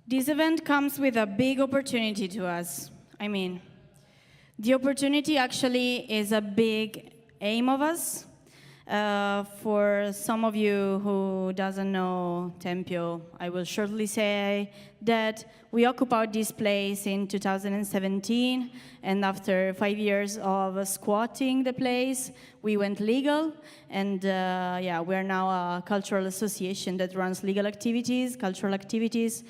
This event comes with a big opportunity to us. I mean, the opportunity actually is a big aim of us. For some of you who doesn't know Tempio, I will shortly say that we occupied this place in 2017, and after 5 years of squatting the place, we went legal, and yeah, we're now a cultural association that runs legal activities, cultural activities,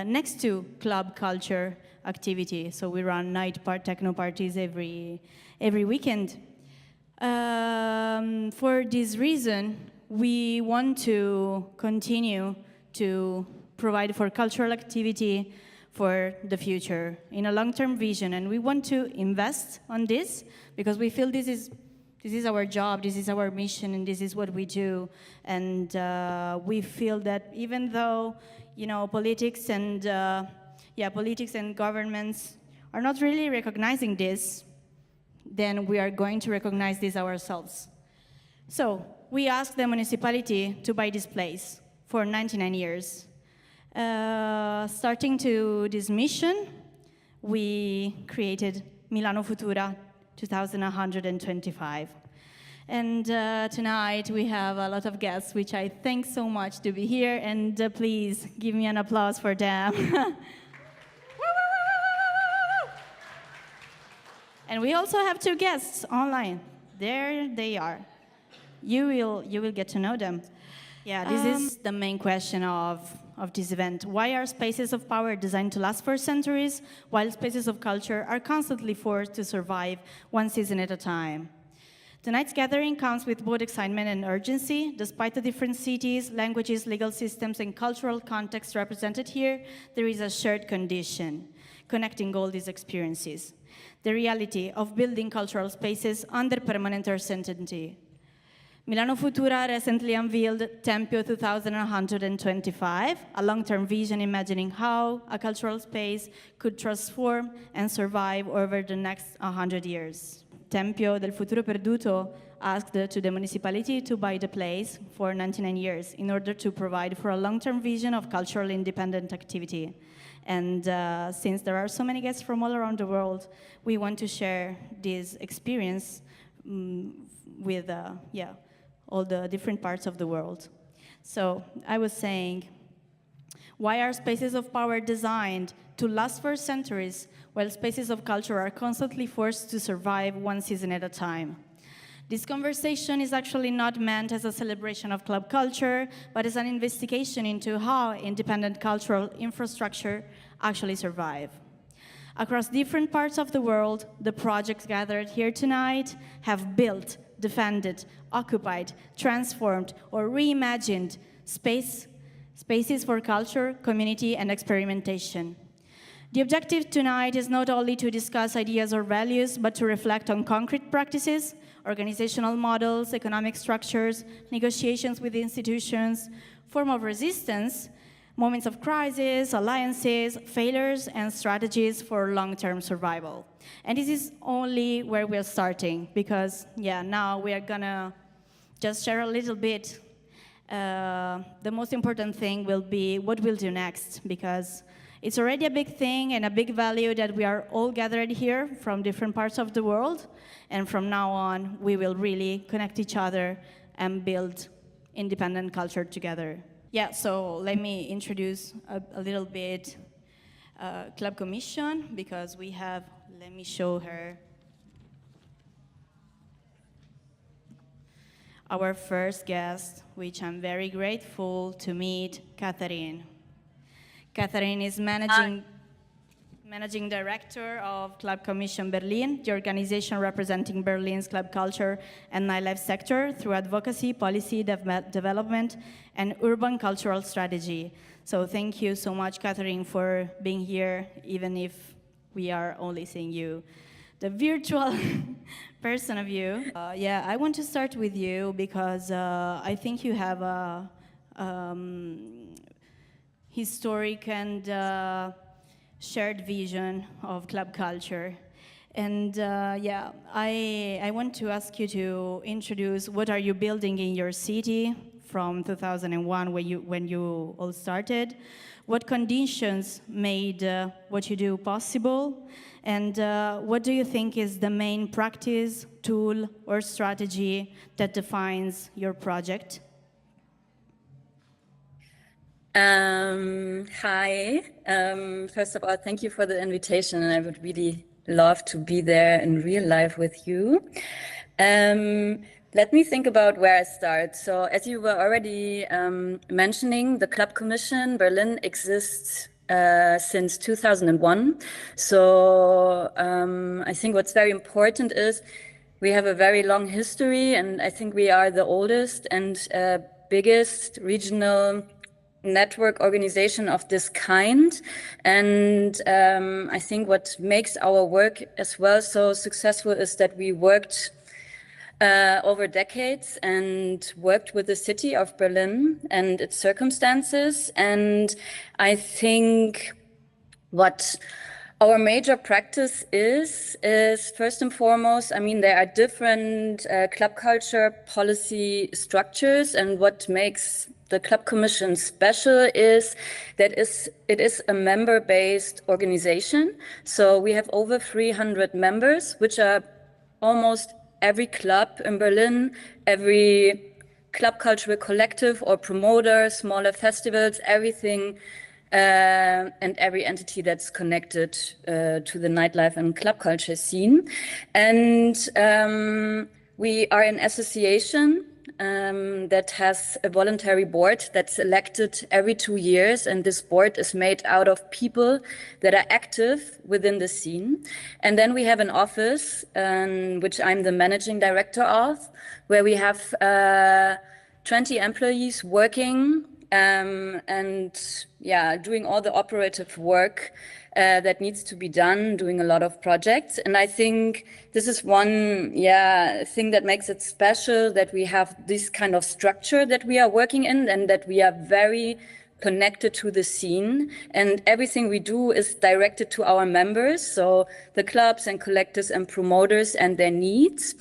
next to club culture activity. So we run techno parties every weekend. For this reason, we want to continue to provide for cultural activity for the future in a long-term vision, and we want to invest on this because we feel this is our job, this is our mission, and this is what we do. And we feel that even though politics and governments are not really recognizing this, then we are going to recognize this ourselves. So we asked the municipality to buy this place for 99 years. Starting to this mission, we created Milano Futura 2125. And tonight we have a lot of guests, which I thank so much to be here, and please give me an applause for them. And we also have 2 guests online. There they are. You will get to know them. Yeah, this is the main question of this event. Why are spaces of power designed to last for centuries, while spaces of culture are constantly forced to survive one season at a time? Tonight's gathering comes with both excitement and urgency. Despite the different cities, languages, legal systems, and cultural contexts represented here, there is a shared condition connecting all these experiences: the reality of building cultural spaces under permanent uncertainty. Milano Futura recently unveiled Tempio 2125, a long-term vision imagining how a cultural space could transform and survive over the next 100 years. Tempio del Futuro Perduto asked to the municipality to buy the place for 99 years in order to provide for a long-term vision of cultural independent activity. And since there are so many guests from all around the world, we want to share this experience with all the different parts of the world. So I was saying, why are spaces of power designed to last for centuries, while spaces of culture are constantly forced to survive one season at a time? This conversation is actually not meant as a celebration of club culture, but as an investigation into how independent cultural infrastructure actually survive. Across different parts of the world, the projects gathered here tonight have built, defended, occupied, transformed, or reimagined spaces for culture, community, and experimentation. The objective tonight is not only to discuss ideas or values, but to reflect on concrete practices, organizational models, economic structures, negotiations with institutions, form of resistance, moments of crisis, alliances, failures, and strategies for long-term survival. And this is only where we're starting, because now we are gonna just share a little bit. The most important thing will be what we'll do next, because it's already a big thing and a big value that we are all gathered here from different parts of the world. And from now on, we will really connect each other and build independent culture together. Yeah, so let me introduce a little bit Club Commission, because we have, let me show her, our first guest, which I'm very grateful to meet, Catherine. Catherine is managing director of Club Commission Berlin, the organization representing Berlin's club culture and nightlife sector through advocacy, policy development, and urban cultural strategy. So thank you so much, Catherine, for being here, even if we are only seeing you, the virtual person of you. I want to start with you because I think you have a historic and shared vision of club culture. And I want to ask you to introduce what are you building in your city from 2001 when you all started. What conditions made what you do possible? And what do you think is the main practice, tool, or strategy that defines your project? Hi. First of all, thank you for the invitation, and I would really love to be there in real life with you. Let me think about where I start. So, as you were already mentioning, the Club Commission Berlin exists since 2001. So, I think what's very important is we have a very long history, and I think we are the oldest and biggest regional network organization of this kind. And I think what makes our work as well so successful is that we worked over decades and worked with the city of Berlin and its circumstances. And I think what our major practice is first and foremost, I mean, there are different club culture policy structures, and what makes the Club Commission special is that it is a member-based organization. So we have over 300 members, which are almost every club in Berlin, every club cultural collective or promoter, smaller festivals, everything, and every entity that's connected to the nightlife and club culture scene. And we are an association that has a voluntary board that's elected every 2 years, and this board is made out of people that are active within the scene. And then we have an office, which I'm the managing director of, where we have 20 employees working and doing all the operative work that needs to be done, doing a lot of projects. And I think this is one thing that makes it special, that we have this kind of structure that we are working in, and that we are very connected to the scene, and everything we do is directed to our members, so the clubs and collectors and promoters and their needs.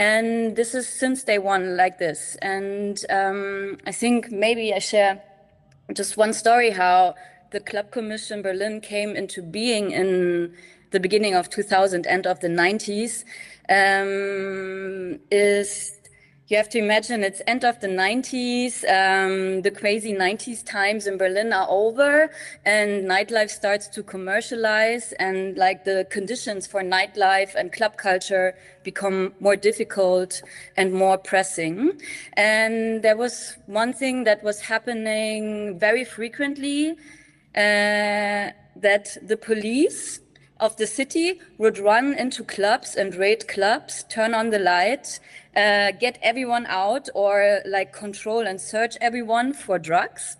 And this is since day one like this. And I think maybe I share just one story how the Club Commission Berlin came into being in the beginning of 2000, end of the 90s, is you have to imagine it's end of the 90s, the crazy 90s times in Berlin are over, and nightlife starts to commercialize, and like the conditions for nightlife and club culture become more difficult and more pressing. And there was one thing that was happening very frequently, that the police of the city would run into clubs and raid clubs, turn on the light, get everyone out, or like control and search everyone for drugs,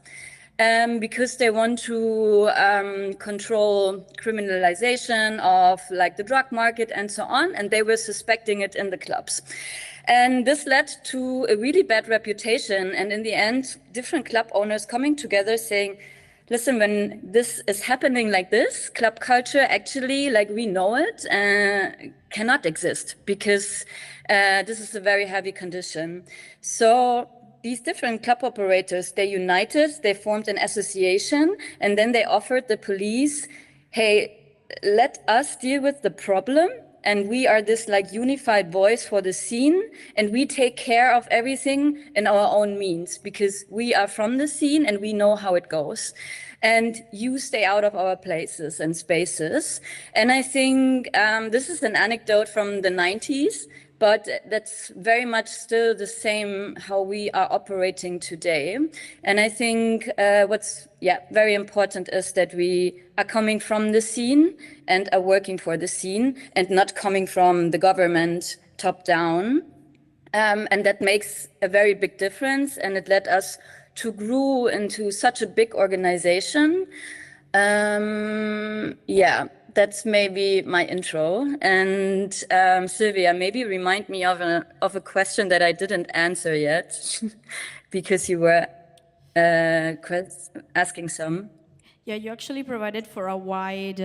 because they want to control criminalization of like the drug market and so on, and they were suspecting it in the clubs. And this led to a really bad reputation, and in the end, different club owners coming together saying, listen, when this is happening like this, club culture actually, like we know it, cannot exist, because this is a very heavy condition. So these different club operators, they united, they formed an association, and then they offered the police, hey, let us deal with the problem, and we are this like unified voice for the scene, and we take care of everything in our own means, because we are from the scene and we know how it goes, and you stay out of our places and spaces. And I think this is an anecdote from the 90s, but that's very much still the same how we are operating today. And I think what's very important is that we are coming from the scene and are working for the scene, and not coming from the government top down. And that makes a very big difference, and it led us to grow into such a big organization. That's maybe my intro. And Sylvia, maybe remind me of a question that I didn't answer yet, because you were asking some. Yeah, you actually provided for a wide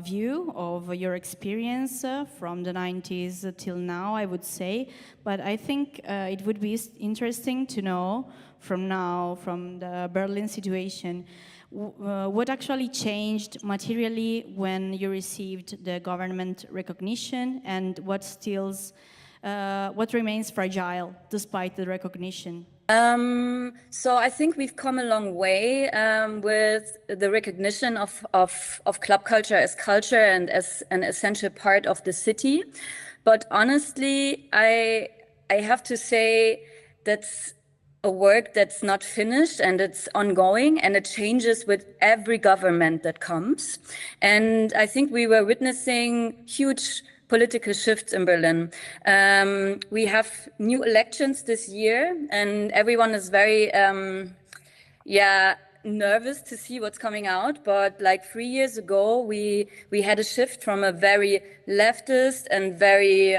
view of your experience from the 90s till now, I would say. But I think it would be interesting to know from now, from the Berlin situation, what actually changed materially when you received the government recognition, and what remains fragile despite the recognition? So I think we've come a long way with the recognition of club culture as culture and as an essential part of the city. But honestly, I have to say that's a work that's not finished and it's ongoing and it changes with every government that comes. And I think we were witnessing huge political shifts in Berlin. We have new elections this year and everyone is very, nervous to see what's coming out. But like 3 years ago, we had a shift from a very leftist and very,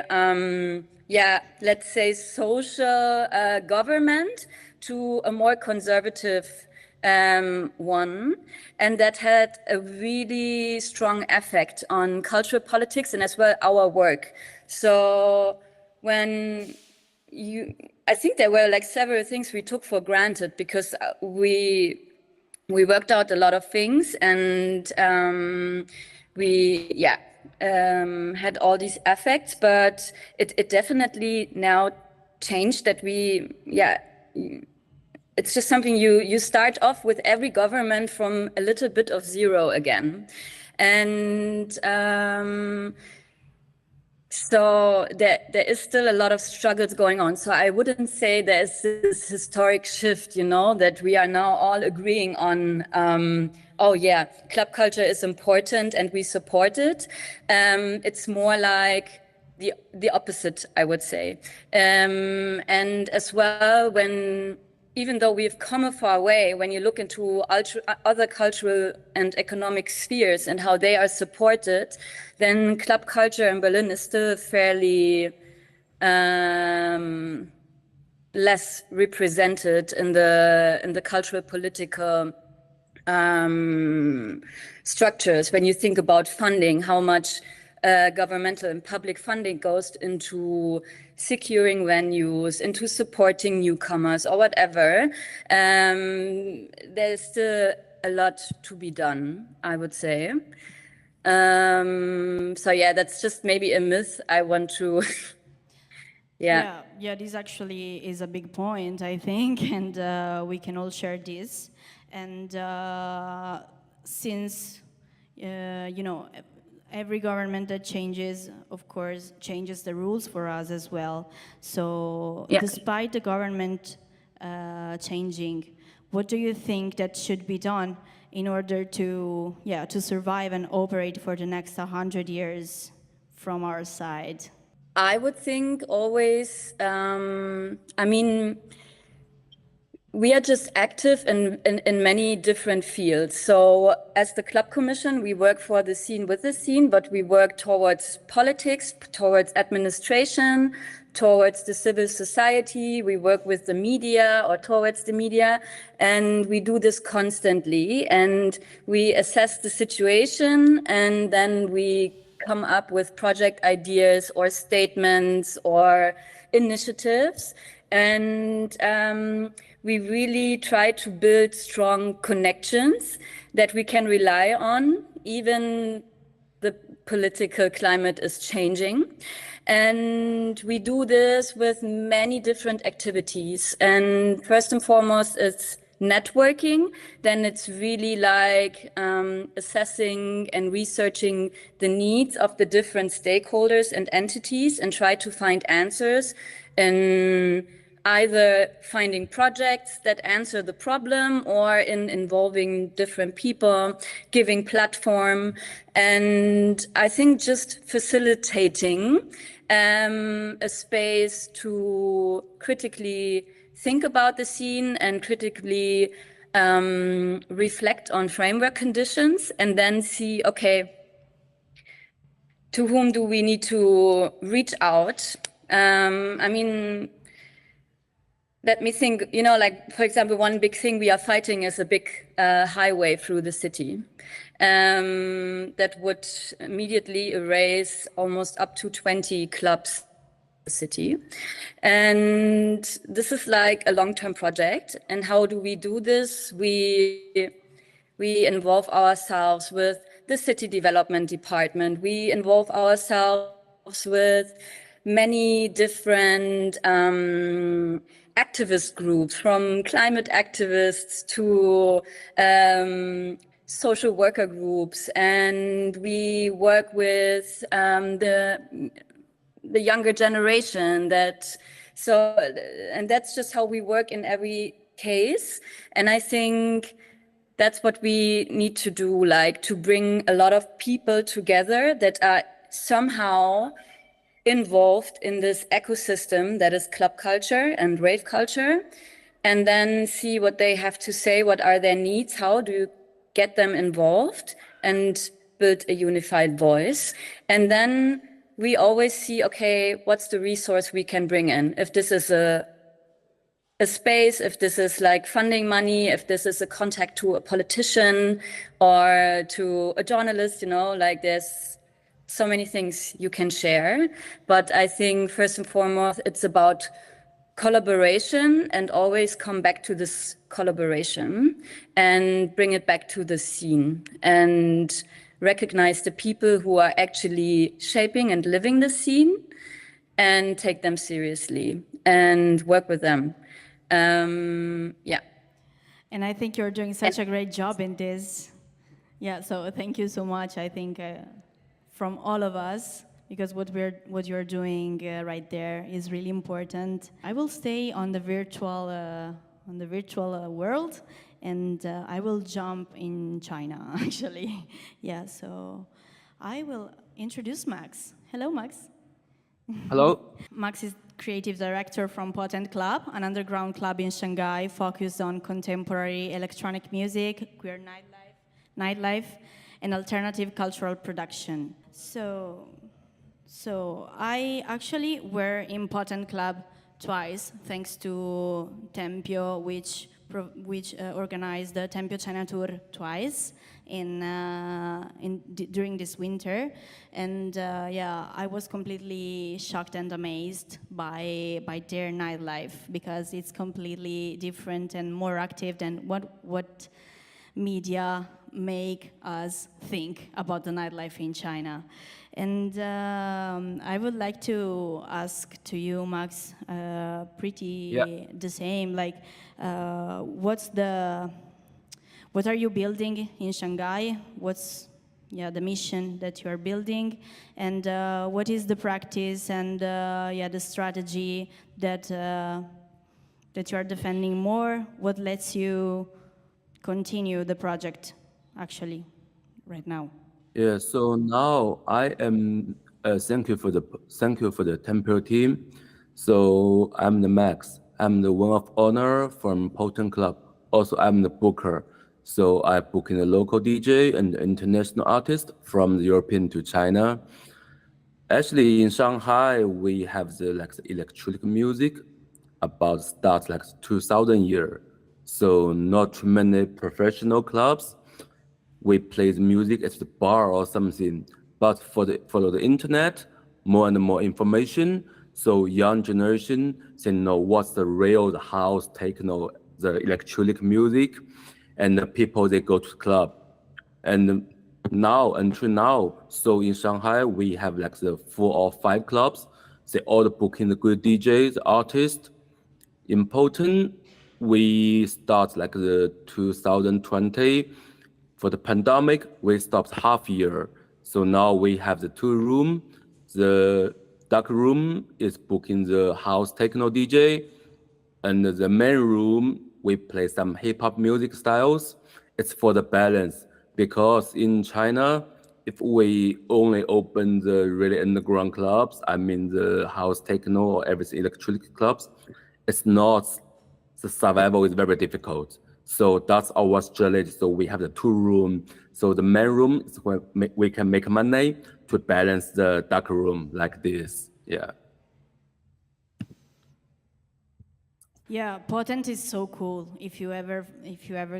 let's say social government to a more conservative one. And that had a really strong effect on cultural politics and as well our work. So when I think there were like several things we took for granted because we worked out a lot of things and we had all these effects, but it definitely now changed that it's just something you start off with every government from a little bit of zero again. And so there is still a lot of struggles going on. So I wouldn't say there's this historic shift, that we are now all agreeing on, oh yeah, club culture is important and we support it. It's more like the opposite, I would say. And as well, even though we've come a far way, when you look into other cultural and economic spheres and how they are supported, then club culture in Berlin is still fairly less represented in the cultural political structures. When you think about funding, how much governmental and public funding goes into securing venues, into supporting newcomers or whatever, there's still a lot to be done, I would say. So yeah, that's just maybe a myth I want to Yeah, this actually is a big point, I think, and we can all share this. And since, every government that changes, of course, changes the rules for us as well. So despite the government changing, what do you think that should be done in order to survive and operate for the next 100 years from our side? I would think always, we are just active in many different fields. So as the Club Commission, we work for the scene with the scene, but we work towards politics, towards administration, towards the civil society. We work with the media or towards the media, and we do this constantly. And we assess the situation, and then we come up with project ideas or statements or initiatives. And we really try to build strong connections that we can rely on, even the political climate is changing. And we do this with many different activities. And first and foremost, it's networking. Then it's really like assessing and researching the needs of the different stakeholders and entities and try to find answers in either finding projects that answer the problem or in involving different people, giving platform. And I think just facilitating a space to critically think about the scene and critically reflect on framework conditions and then see, okay, to whom do we need to reach out? let me think, like, for example, one big thing we are fighting is a big highway through the city that would immediately erase almost up to 20 clubs in the city. And this is like a long-term project. And how do we do this? We involve ourselves with the city development department. We involve ourselves with many different activist groups, from climate activists to social worker groups, and we work with the younger generation. And that's just how we work in every case. And I think that's what we need to do, like to bring a lot of people together that are somehow involved in this ecosystem that is club culture and rave culture, and then see what they have to say, what are their needs, how do you get them involved and build a unified voice. And then we always see, okay, what's the resource we can bring in? If this is a space, if this is like funding money, if this is a contact to a politician or to a journalist, like there's so many things you can share. But I think first and foremost, it's about collaboration, and always come back to this collaboration and bring it back to the scene and recognize the people who are actually shaping and living the scene and take them seriously and work with them. Yeah. And I think you're doing such a great job in this. Yeah, so thank you so much. I think from all of us, because what you're doing right there is really important. I will stay on the virtual world, and I will jump in China actually. Yeah, so I will introduce Max. Hello, Max. Hello. Max is creative director from Potent Club, an underground club in Shanghai focused on contemporary electronic music, queer nightlife, and alternative cultural production. So I actually were in Potent Club twice, thanks to Tempio, which organized the Tempio China tour twice during this winter, and I was completely shocked and amazed by their nightlife, because it's completely different and more active than what media make us think about the nightlife in China. And I would like to ask to you, Max, the same, like what are you building in Shanghai? What's the mission that you are building, and what is the practice and the strategy that you are defending more? What lets you continue the project actually right now? Yeah, so now I am thank you for the Temple team. So I'm the Max. I'm the one of honor from Potent Club. Also, I'm the booker. So I book in a local DJ and international artist from European to China. Actually, in Shanghai, we have the electronic music about start 2000 year. So not too many professional clubs. We play the music at the bar or something. But for the internet, more and more information. So young generation they know what's the real the house techno, the electronic music, and the people they go to the club. And until now, so in Shanghai we have the 4 or 5 clubs. They all booking the good DJs, artists. Important. We start the 2020. For the pandemic, we stopped half year. So now we have the 2 room. The dark room is booking the house techno DJ, and the main room we play some hip hop music styles. It's for the balance, because in China, if we only open the really underground clubs, I mean the house techno or everything electronic clubs, it's not, the survival is very difficult. So that's our strategy. So we have the 2 room. So the main room is where we can make money to balance the dark room like this. Yeah. Yeah, Potent is so cool. If you ever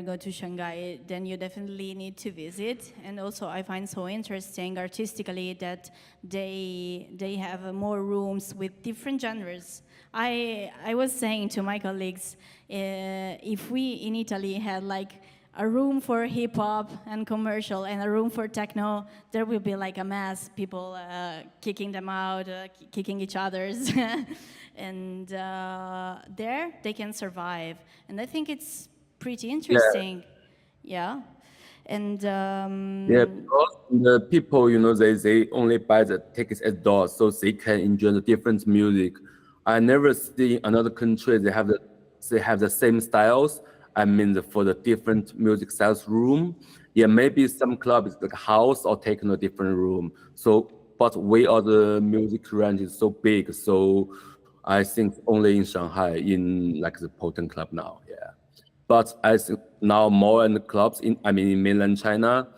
go to Shanghai, then you definitely need to visit. And also, I find so interesting artistically that they have more rooms with different genres. I was saying to my colleagues, if we in Italy had like a room for hip hop and commercial and a room for techno, there will be like a mess, people kicking them out, kicking each other's. And there they can survive. And I think it's pretty Yeah. interesting. Yeah. And Yeah, because the people, they only buy the tickets at doors so they can enjoy the different music. I never see another country they have the same styles. I mean, for the different music styles room. Yeah, maybe some clubs like house or taking a different room. So, but we are the music range is so big. So, I think only in Shanghai, in like the Potent Club now. Yeah. But as now more and clubs in mainland China,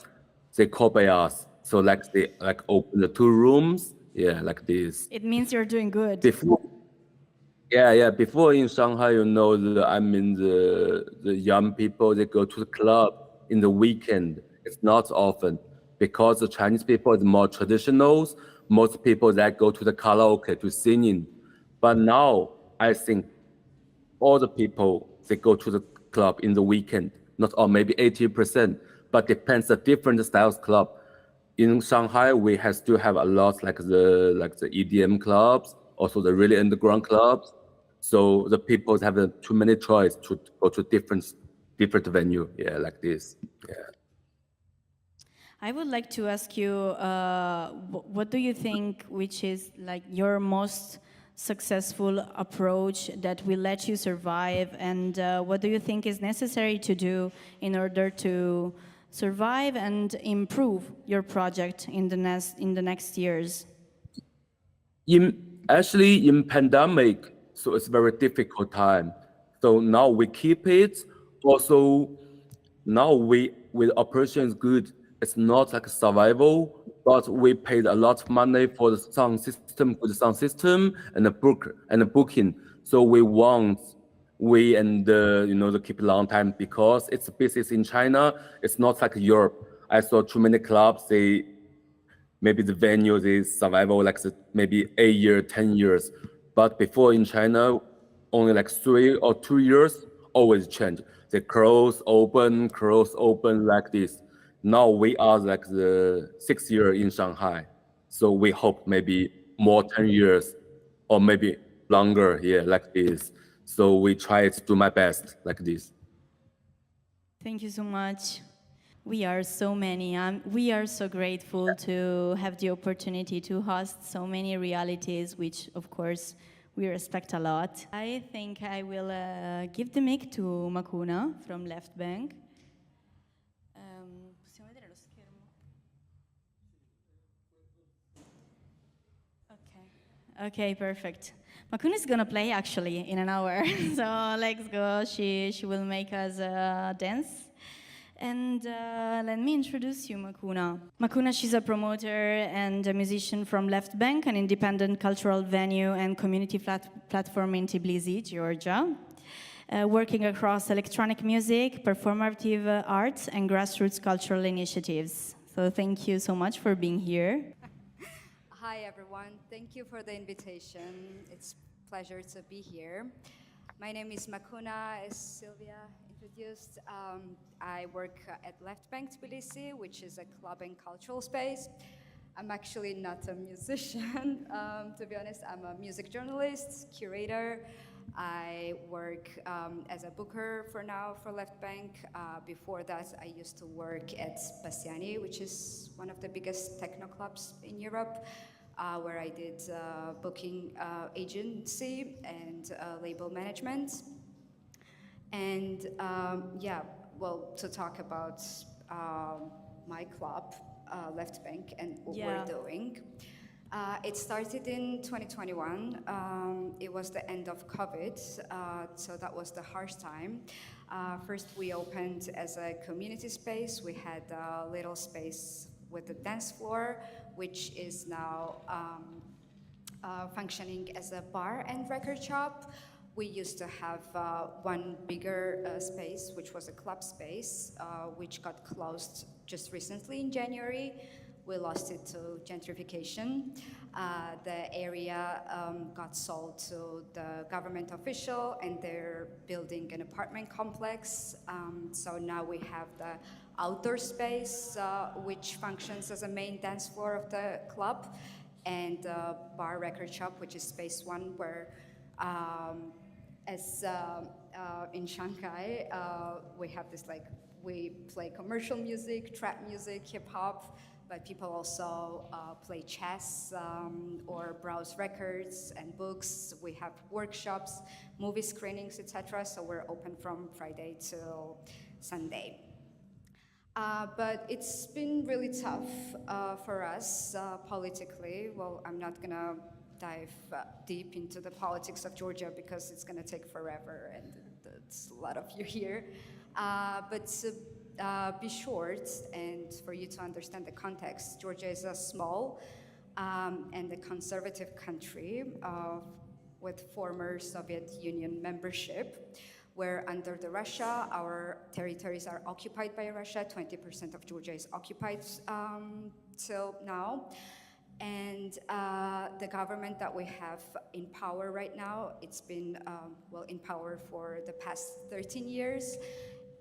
they copy us. So like they like open the two rooms, yeah, like this. it means you're doing good. Before, yeah, yeah. Before in Shanghai, the young people they go to the club in the weekend. It's not often because the Chinese people is more traditionals. Most people that go to the karaoke to singing, but now I think all the people they go to the club in the weekend, not all, maybe 80%, but depends the different styles club. In Shanghai, we have still have a lot like the EDM clubs, also the really underground clubs. So the people have too many choice to go to different venue. Yeah, like this. Yeah. I would like to ask you, what do you think, which is like your most successful approach that will let you survive, and what do you think is necessary to do in order to survive and improve your project in the next years? In pandemic, so it's very difficult time. So now we keep it. Also, now we with operation is good. It's not like survival, but we paid a lot of money for the sound system, good sound system, and the booking. So we and the keep a long time because it's a business in China. It's not like Europe. I saw too many clubs. Maybe the venue is survival like maybe 8 years, 10 years. But before in China, only like 3 or 2 years, always change. They close, open like this. Now we are like the 6 year in Shanghai. So we hope maybe more 10 years or maybe longer, yeah, like this. So we try to do my best like this. Thank you so much. We are so many. We are so grateful to have the opportunity to host so many realities, which, of course, we respect a lot. I think I will give the mic to Makuna from Left Bank. Possiamo vedere lo schermo? Okay. Okay, perfect. Makuna is gonna play actually in an hour, so let's go. She will make us dance. And let me introduce you, Makuna. Makuna, she's a promoter and a musician from Left Bank, an independent cultural venue and community platform in Tbilisi, Georgia, working across electronic music, performative arts, and grassroots cultural initiatives. So thank you so much for being here. Hi, everyone. Thank you for the invitation. It's a pleasure to be here. My name is Makuna, as Sylvia introduced. I work at Left Bank Tbilisi, which is a club and cultural space. I'm actually not a musician, to be honest. I'm a music journalist, curator. I work as a booker for now for Left Bank. Before that, I used to work at Bassiani, which is one of the biggest techno clubs in Europe, where I did booking agency and label management. And to talk about my club, Left Bank, and what we're doing. It started in 2021. It was the end of COVID, so that was the harsh time. First, we opened as a community space. We had a little space with a dance floor, which is now functioning as a bar and record shop. We used to have one bigger space, which was a club space, which got closed just recently in January. We lost it to gentrification. The area got sold to the government official, and they're building an apartment complex. So now we have the outdoor space, which functions as a main dance floor of the club, and bar record shop, which is space one, where as in Shanghai, we have this we play commercial music, trap music, hip hop, but people also play chess or browse records and books. We have workshops, movie screenings, etc. So we're open from Friday till Sunday. But it's been really tough for us politically. Well, I'm not gonna dive deep into the politics of Georgia because it's gonna take forever, and it's a lot of you here. But to be short, and for you to understand the context, Georgia is a small and a conservative country with former Soviet Union membership, where under the Russia, our territories are occupied by Russia. 20% of Georgia is occupied till now. And the government that we have in power right now, it's been, in power for the past 13 years.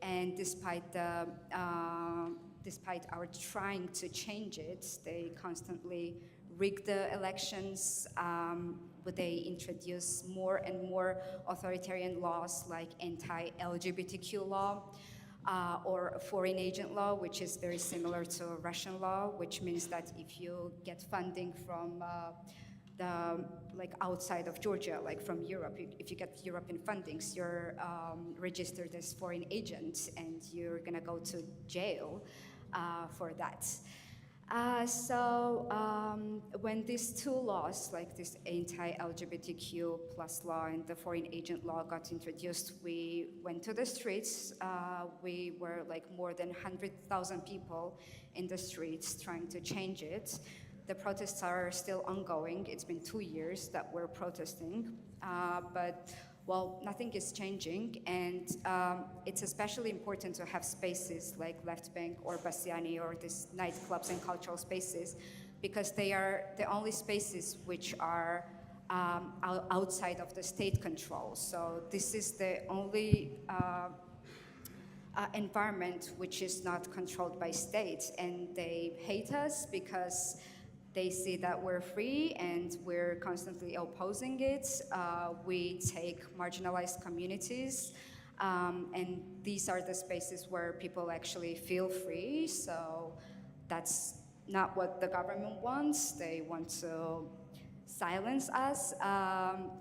And despite our trying to change it, they constantly rig the elections. They introduce more and more authoritarian laws like anti-LGBTQ law or foreign agent law, which is very similar to Russian law, which means that if you get funding from outside of Georgia, like from Europe, if you get European fundings, you're registered as foreign agent, and you're gonna go to jail for that. When these two laws, like this anti-LGBTQ plus law and the foreign agent law got introduced, we went to the streets. We were more than 100,000 people in the streets trying to change it. The protests are still ongoing. It's been 2 years that we're protesting, but nothing is changing, and it's especially important to have spaces like Left Bank or Bassiani or these nightclubs and cultural spaces, because they are the only spaces which are outside of the state control. So this is the only environment which is not controlled by states, and they hate us because they see that we're free and we're constantly opposing it. We take marginalized communities, and these are the spaces where people actually feel free. So that's not what the government wants. They want to silence us.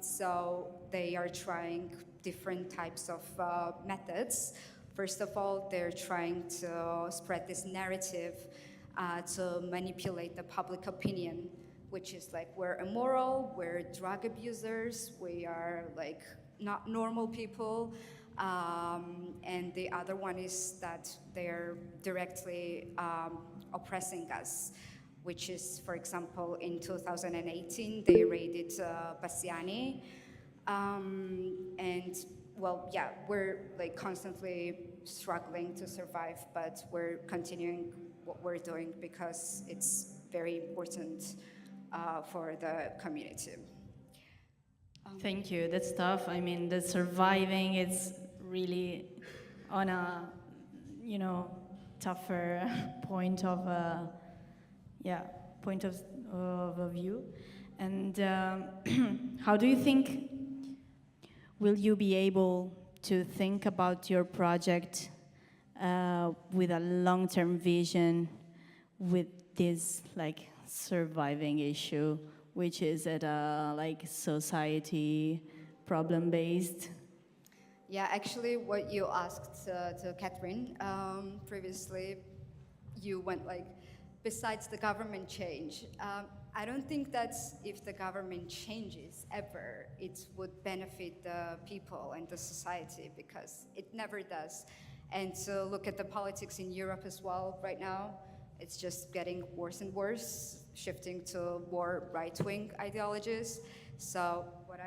So they are trying different types of methods. First of all, they're trying to spread this narrative to manipulate the public opinion, which is we're immoral, we're drug abusers, we are not normal people. And the other one is that they're directly oppressing us, which is, for example, in 2018, they raided Bassiani. And we're constantly struggling to survive, but we're continuing what we're doing because it's very important for the community. Thank you. That's tough. I mean, the surviving is really on a, tougher point of a view. And how do you think will you be able to think about your project with a long-term vision with this surviving issue, which is at a society problem-based? Yeah, actually, what you asked to Catherine previously, you went besides the government change. I don't think that if the government changes ever, it would benefit the people and the society, because it never does. And to look at the politics in Europe as well right now, it's just getting worse and worse, shifting to more right-wing ideologies. So what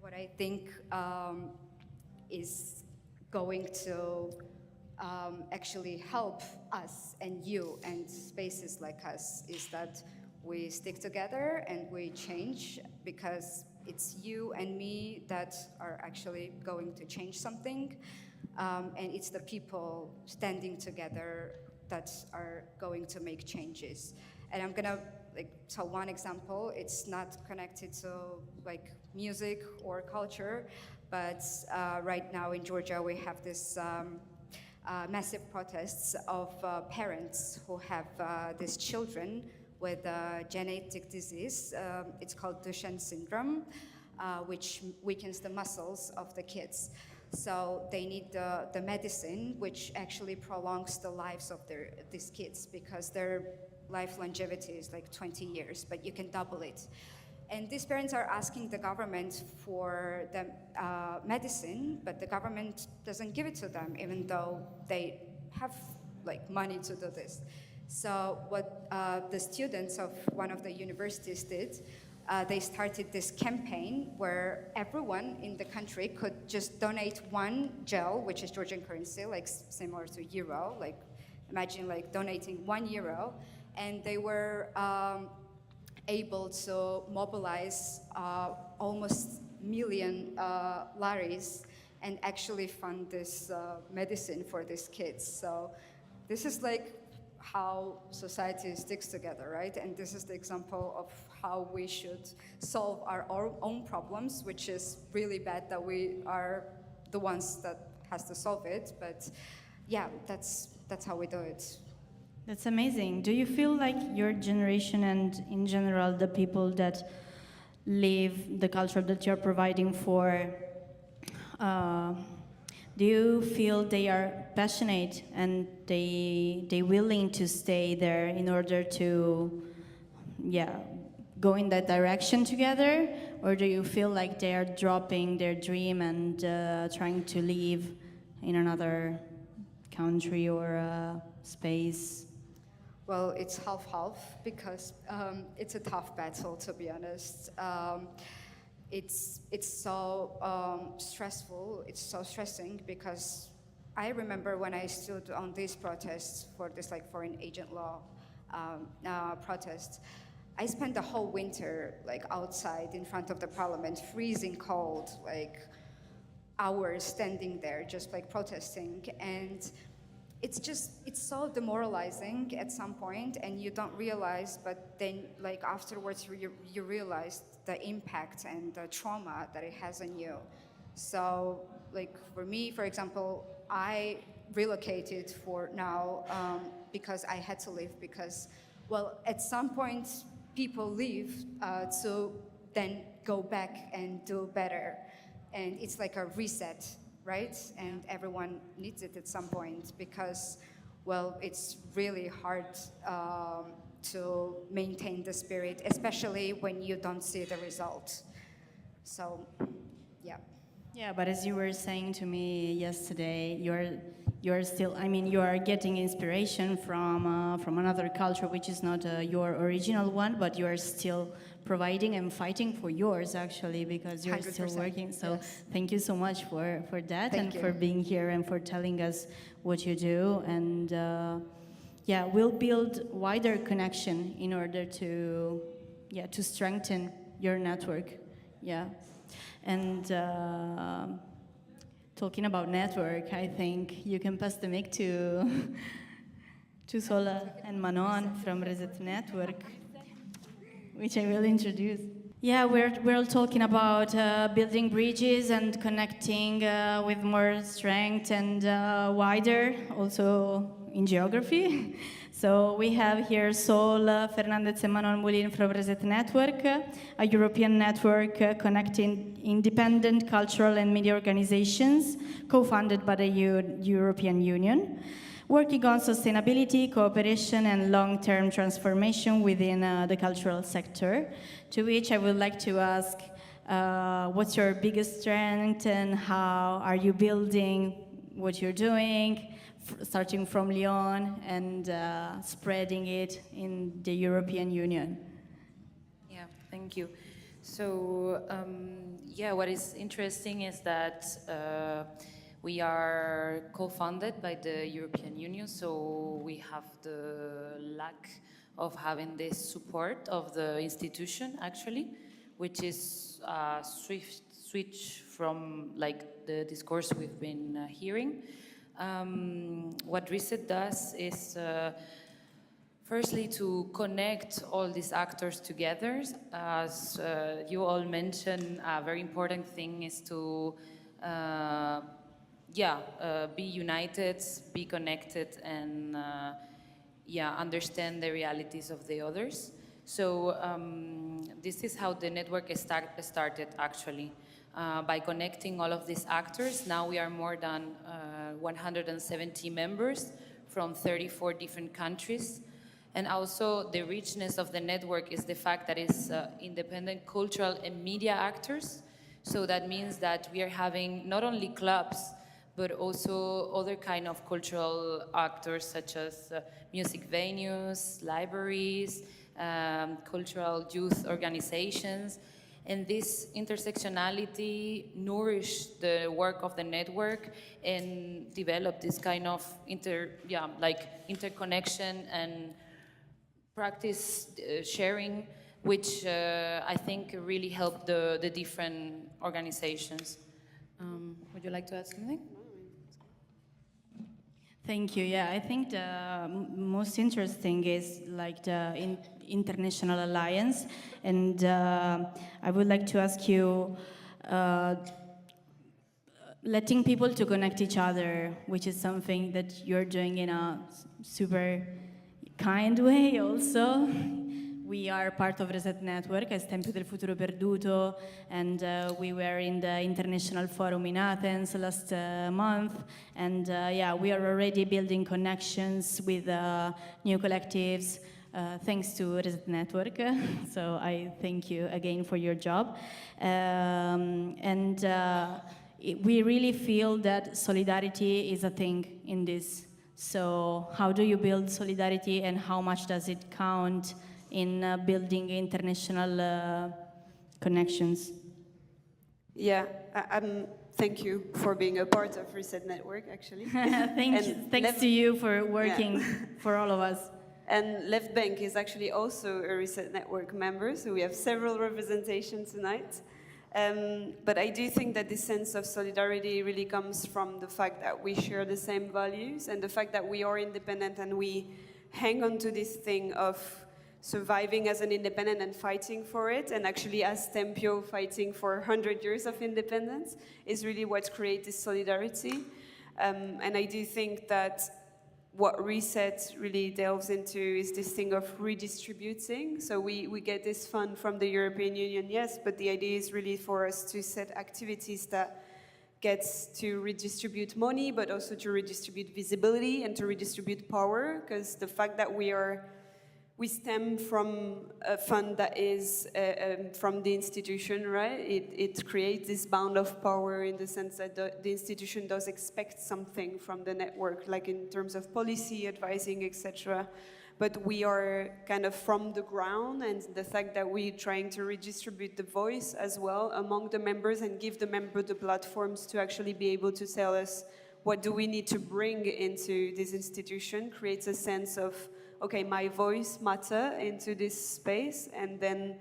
what I think is going to actually help us and you and spaces like us is that we stick together and we change, because it's you and me that are actually going to change something. And it's the people standing together that are going to make changes. And I'm gonna tell one example. It's not connected to like music or culture, but right now in Georgia we have this massive protests of parents who have these children with a genetic disease. It's called Duchenne syndrome, which weakens the muscles of the kids. So they need the medicine, which actually prolongs the lives of these kids, because their life longevity is like 20 years, but you can double it. And these parents are asking the government for the medicine, but the government doesn't give it to them, even though they have like money to do this. So what the students of one of the universities did, they started this campaign where everyone in the country could just donate one gel, which is Georgian currency, like similar to euro. Like imagine like donating €1, and they were able to mobilize almost million laris and actually fund this medicine for these kids. So this is like how society sticks together, right? And this is the example of how we should solve our own problems, which is really bad that we are the ones that has to solve it. But yeah, that's how we do it. That's amazing. Do you feel like your generation and in general the people that live the culture that you're providing for, do you feel they are passionate and they willing to stay there in order to, go in that direction together? Or do you feel like they are dropping their dream and trying to live in another country or space? Well, it's half-half, because it's a tough battle, to be honest. It's so stressful, it's so stressing, because I remember when I stood on these protests for this like foreign agent law protest, I spent the whole winter like outside in front of the parliament, freezing cold, like hours standing there just like protesting. And it's so demoralizing at some point, and you don't realize, but then like afterwards you realize the impact and the trauma that it has on you. So like for me, for example, I relocated for now because I had to leave, because, well, at some point people leave to then go back and do better. And it's like a reset, right? And everyone needs it at some point, because, well, it's really hard to maintain the spirit, especially when you don't see the result. So, yeah. Yeah, but as you were saying to me yesterday, you're still, I mean, you are getting inspiration from another culture, which is not your original one, but you are still providing and fighting for yours, actually, because you're still 100%, working. So yes. thank you so much for that. Thank you. For being here and for telling us what you do. And we'll build wider connection in order to strengthen your network. Yeah. And talking about network, I think you can pass the mic to Sola and Manon from Reset Network, which I will introduce. Yeah, we're talking about building bridges and connecting with more strength and wider, also in geography. So we have here Sol Fernandez and Manon Moulin from Reset Network, a European network connecting independent cultural and media organizations, co-funded by the European Union, working on sustainability, cooperation, and long-term transformation within the cultural sector, to which I would like to ask, what's your biggest strength and how are you building what you're doing, starting from Lyon and spreading it in the European Union? Yeah, thank you. So, yeah, what is interesting is that we are co-funded by the European Union, so we have the lack of having this support of the institution, actually, which is a swift switch from like the discourse we've been hearing. What Reset does is firstly, to connect all these actors together. As you all mentioned, a very important thing is to, be united, be connected, and understand the realities of the others. So this is how the network started, actually. By connecting all of these actors, now we are more than 170 members from 34 different countries. And also the richness of the network is the fact that it's independent cultural and media actors. So that means that we are having not only clubs, but also other kind of cultural actors such as music venues, libraries, cultural youth organizations. And this intersectionality nourished the work of the network and developed this kind of interconnection and practice sharing, which I think really helped the different organizations. Would you like to add something? Thank you. Yeah, I think the most interesting is like the international alliance, and I would like to ask you, letting people to connect each other, which is something that you're doing in a super kind way also. We are part of Reset Network as Tempio del Futuro Perduto, and we were in the International Forum in Athens last month. And we are already building connections with new collectives thanks to Reset Network. So I thank you again for your job. We really feel that solidarity is a thing in this. So how do you build solidarity, and how much does it count in building international connections? Yeah, thank you for being a part of Reset Network, actually. Thanks to you for working for all of us. And Left Bank is actually also a Reset Network member, so we have several representations tonight. But I do think that this sense of solidarity really comes from the fact that we share the same values and the fact that we are independent and we hang on to this thing of surviving as an independent and fighting for it, and actually as Tempio fighting for 100 years of independence is really what creates this solidarity. And I do think that what Reset really delves into is this thing of redistributing. So we get this fund from the European Union, yes, but the idea is really for us to set activities that gets to redistribute money, but also to redistribute visibility and to redistribute power, because the fact that we stem from a fund that is from the institution, right? It creates this bound of power in the sense that the institution does expect something from the network, like in terms of policy, advising, etc. But we are kind of from the ground, and the fact that we're trying to redistribute the voice as well among the members and give the member the platforms to actually be able to tell us what do we need to bring into this institution creates a sense of, okay, my voice matter into this space, and then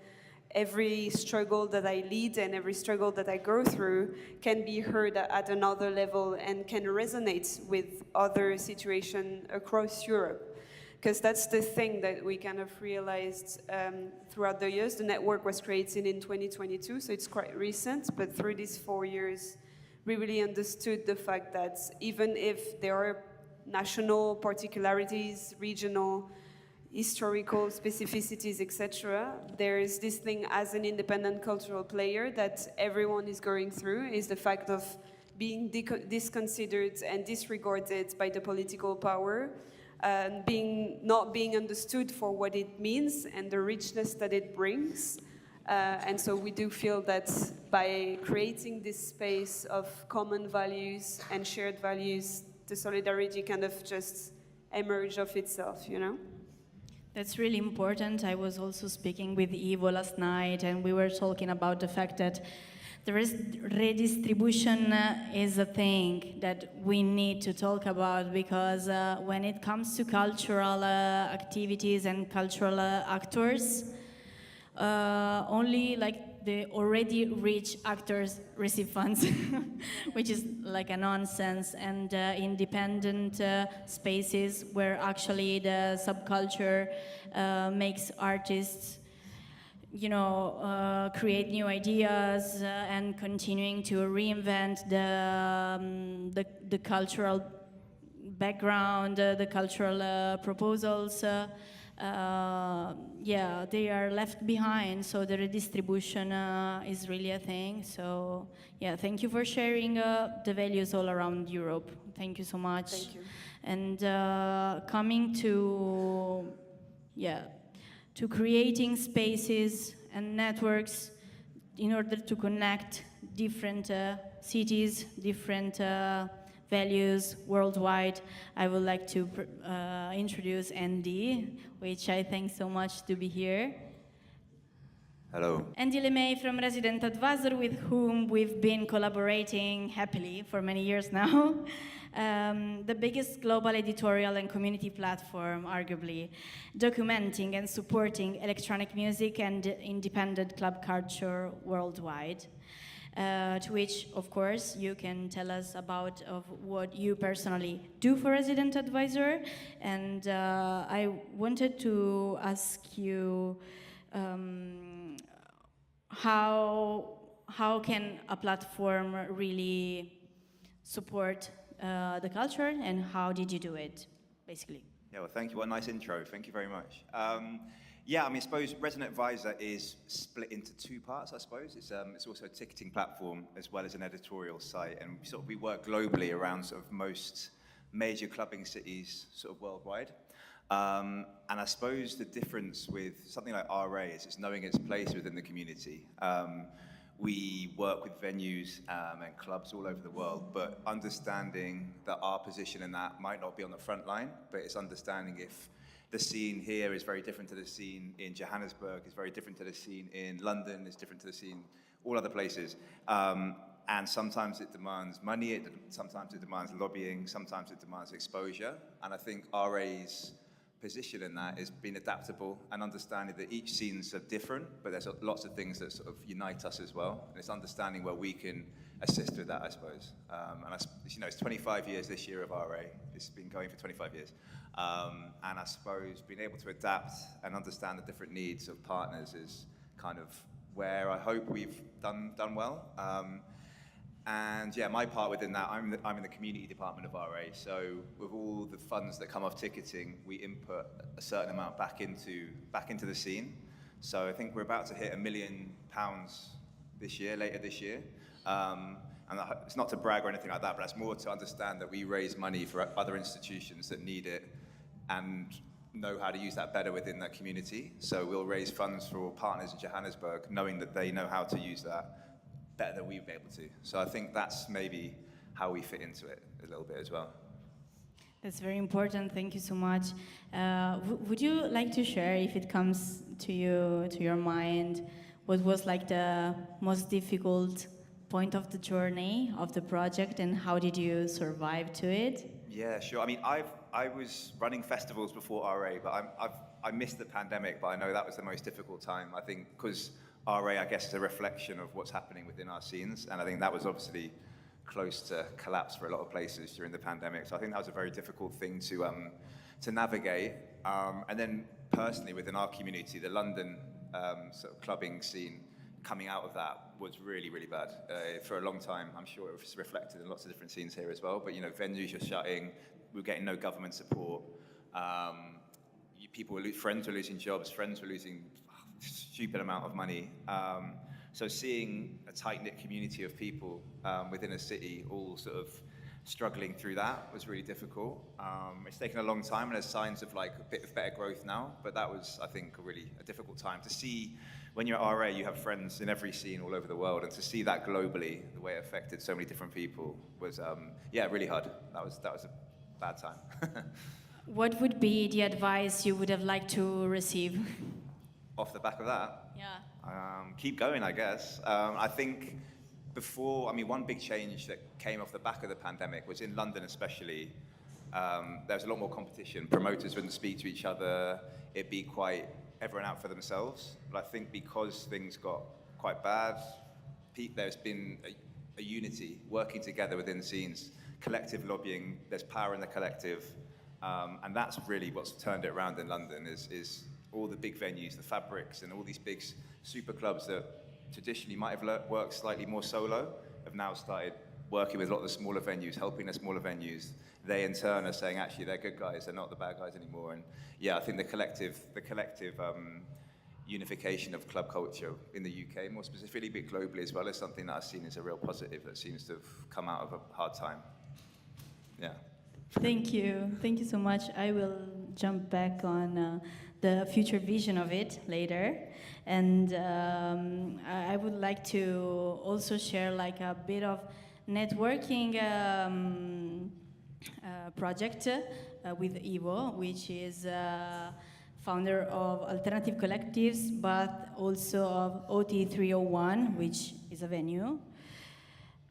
every struggle that I lead and every struggle that I go through can be heard at another level and can resonate with other situations across Europe. Because that's the thing that we kind of realized throughout the years. The network was created in 2022, so it's quite recent, but through these 4 years, we really understood the fact that even if there are national particularities, regional, historical specificities, etc. There is this thing as an independent cultural player that everyone is going through, is the fact of being disconsidered and disregarded by the political power, not being understood for what it means and the richness that it brings. And so we do feel that by creating this space of common values and shared values, the solidarity kind of just emerge of itself, you know? That's really important. I was also speaking with Ivo last night, and we were talking about the fact that the redistribution is a thing that we need to talk about, because when it comes to cultural activities and cultural actors, only like the already rich actors receive funds, which is like a nonsense, and independent spaces where actually the subculture makes artists, create new ideas and continuing to reinvent the cultural background, the cultural proposals. They are left behind, so the redistribution is really a thing. So, yeah, thank you for sharing the values all around Europe. Thank you so much. Thank you. And coming to, to creating spaces and networks in order to connect different cities, different values worldwide, I would like to introduce Andy, which I thank so much to be here. Hello. Andy Lemay from Resident Advisor, with whom we've been collaborating happily for many years now. The biggest global editorial and community platform, arguably, documenting and supporting electronic music and independent club culture worldwide. To which, of course, you can tell us about of what you personally do for Resident Advisor. And I wanted to ask you, how can a platform really support the culture, and how did you do it, basically? Yeah, well, thank you. What a nice intro. Thank you very much. I suppose Resident Advisor is split into two parts, I suppose. It's also a ticketing platform as well as an editorial site, and we work globally around sort of most major clubbing cities sort of worldwide. And I suppose the difference with something like RA is it's knowing its place within the community. We work with venues and clubs all over the world, but understanding that our position in that might not be on the front line, but it's understanding if the scene here is very different to the scene in Johannesburg, is very different to the scene in London, is different to the scene all other places. And sometimes it demands money, sometimes it demands lobbying, sometimes it demands exposure. And I think RA's position in that is being adaptable and understanding that each scenes are different, but there's lots of things that sort of unite us as well. And it's understanding where we can assist with that, I suppose. It's 25 years this year of RA. It's been going for 25 years. And I suppose being able to adapt and understand the different needs of partners is kind of where I hope we've done well. My part within that, I'm in the community department of RA. So with all the funds that come off ticketing, we input a certain amount back into the scene. So I think we're about to hit £1 million later this year. And it's not to brag or anything like that, but it's more to understand that we raise money for other institutions that need it and know how to use that better within that community. So we'll raise funds for partners in Johannesburg, knowing that they know how to use that better than we've been able to. So I think that's maybe how we fit into it a little bit as well. That's very important. Thank you so much. Would you like to share, if it comes to your mind, what was like the most difficult point of the journey of the project, and how did you survive to it? Yeah, sure. I mean, I was running festivals before RA, but I missed the pandemic, but I know that was the most difficult time. I think because RA, I guess, is a reflection of what's happening within our scenes, and I think that was obviously close to collapse for a lot of places during the pandemic. So I think that was a very difficult thing to navigate. And then personally, within our community, the London sort of clubbing scene coming out of that was really, really bad. For a long time, I'm sure it was reflected in lots of different scenes here as well. But venues are shutting. We were getting no government support. Friends were losing jobs. Friends were losing a stupid amount of money. So seeing a tight-knit community of people within a city all sort of struggling through that was really difficult. It's taken a long time, and there's signs of like a bit of better growth now, but that was, I think, a difficult time to see. When you're at RA, you have friends in every scene all over the world, and to see that globally, the way it affected so many different people, was really hard. That was a bad time. What would be the advice you would have liked to receive? Off the back of that, Yeah. keep going, I guess. I think one big change that came off the back of the pandemic was in London especially, there was a lot more competition. Promoters wouldn't speak to each other. It'd be quite everyone out for themselves. But I think because things got quite bad, there's been a unity, working together within scenes, collective lobbying, there's power in the collective. And that's really what's turned it around in London is all the big venues, the Fabrics and all these big super clubs that traditionally might have worked slightly more solo have now started working with a lot of the smaller venues, helping the smaller venues. They in turn are saying, actually, they're good guys, they're not the bad guys anymore. And yeah, I think the collective unification of club culture in the UK, more specifically, but globally as well, is something that I've seen as a real positive that seems to have come out of a hard time. Yeah. Thank you. Thank you so much. I will jump back on the future vision of it later. And I would like to also share like a bit of networking project with Ivo, which is founder of Alternative Collectives, but also of OT301, which is a venue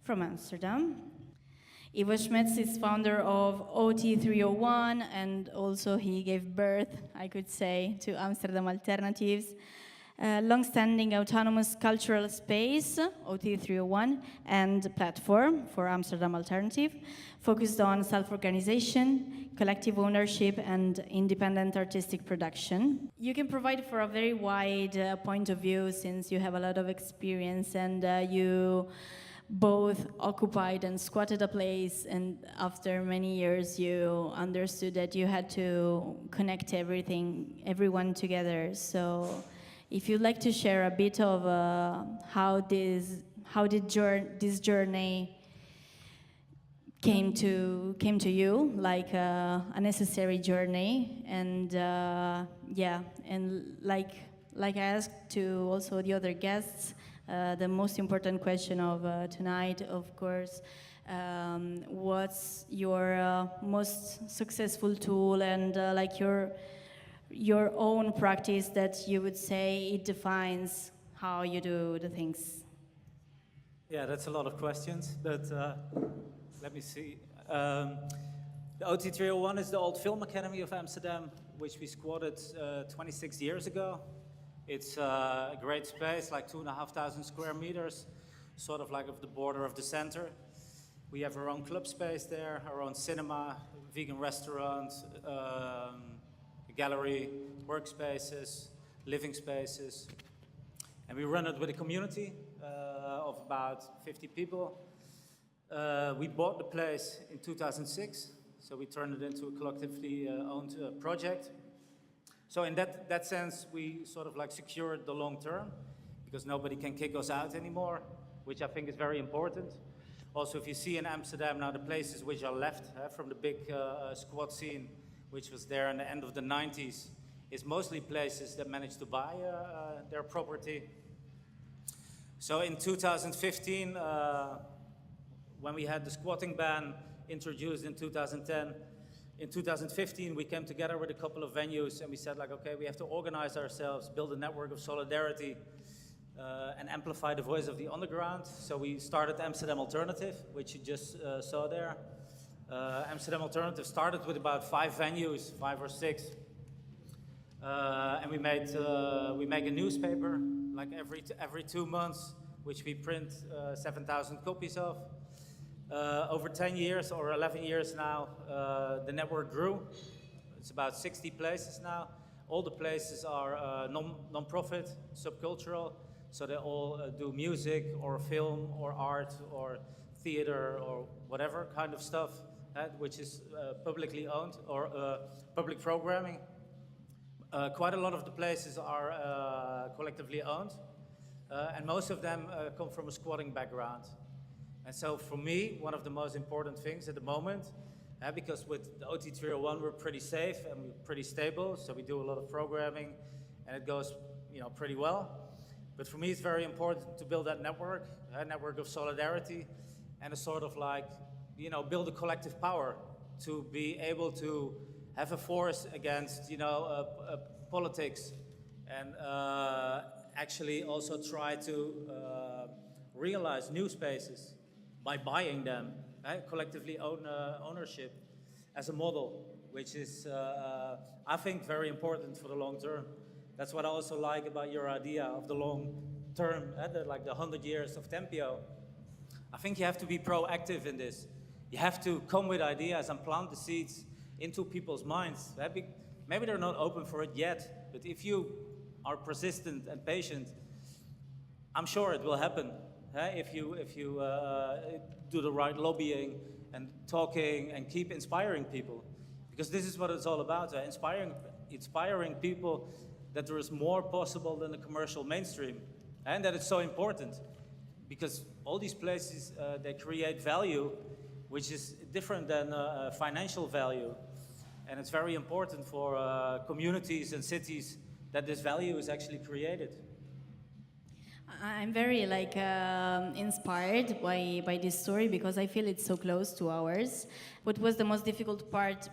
from Amsterdam. Ivo Schmetz is founder of OT301, and also he gave birth, I could say, to Amsterdam Alternatives, a long-standing autonomous cultural space, OT301, and platform for Amsterdam Alternative, focused on self-organization, collective ownership, and independent artistic production. You can provide for a very wide point of view, since you have a lot of experience, and you both occupied and squatted a place, and after many years you understood that you had to connect everyone together. So if you'd like to share a bit of how this journey came to you, like a necessary journey, and yeah, and like I asked to also the other guests, the most important question of tonight, of course, what's your most successful tool, and like your own practice that you would say it defines how you do the things? Yeah, that's a lot of questions, but let me see. The OT301 is the old Film Academy of Amsterdam, which we squatted 26 years ago. It's a great space, like 2,500 square meters, sort of like of the border of the center. We have our own club space there, our own cinema, vegan restaurant, gallery, workspaces, living spaces. And we run it with a community of about 50 people. We bought the place in 2006, so we turned it into a collectively owned project. So in that sense, we sort of like secured the long term, because nobody can kick us out anymore, which I think is very important. Also, if you see in Amsterdam now, the places which are left from the big squat scene, which was there in the end of the 90s, is mostly places that managed to buy their property. So in 2015, when we had the squatting ban introduced in 2010, in 2015, we came together with a couple of venues and we said, like, okay, we have to organize ourselves, build a network of solidarity, and amplify the voice of the underground. So we started Amsterdam Alternative, which you just saw there. Amsterdam Alternative started with about 5 venues, 5 or 6. And we make a newspaper, like every 2 months, which we print 7,000 copies of. Over 10 years or 11 years now, the network grew. It's about 60 places now. All the places are non-profit, subcultural, so they all do music or film or art or theater or whatever kind of stuff, which is publicly owned or public programming. Quite a lot of the places are collectively owned, and most of them come from a squatting background. And so for me, one of the most important things at the moment, because with the OT301 we're pretty safe and we're pretty stable, so we do a lot of programming and it goes pretty well. But for me it's very important to build that network, a network of solidarity, and a sort of like, build a collective power to be able to have a force against, politics, and actually also try to realize new spaces by buying them, collectively ownership as a model, which is, I think, very important for the long term. That's what I also like about your idea of the long term, like the 100 years of Tempio. I think you have to be proactive in this. You have to come with ideas and plant the seeds into people's minds. Maybe they're not open for it yet, but if you are persistent and patient, I'm sure it will happen. If you do the right lobbying and talking and keep inspiring people, because this is what it's all about: inspiring people that there is more possible than the commercial mainstream, and that it's so important, because all these places they create value, which is different than financial value, and it's very important for communities and cities that this value is actually created. I'm very inspired by this story because I feel it's so close to ours. What was the most difficult part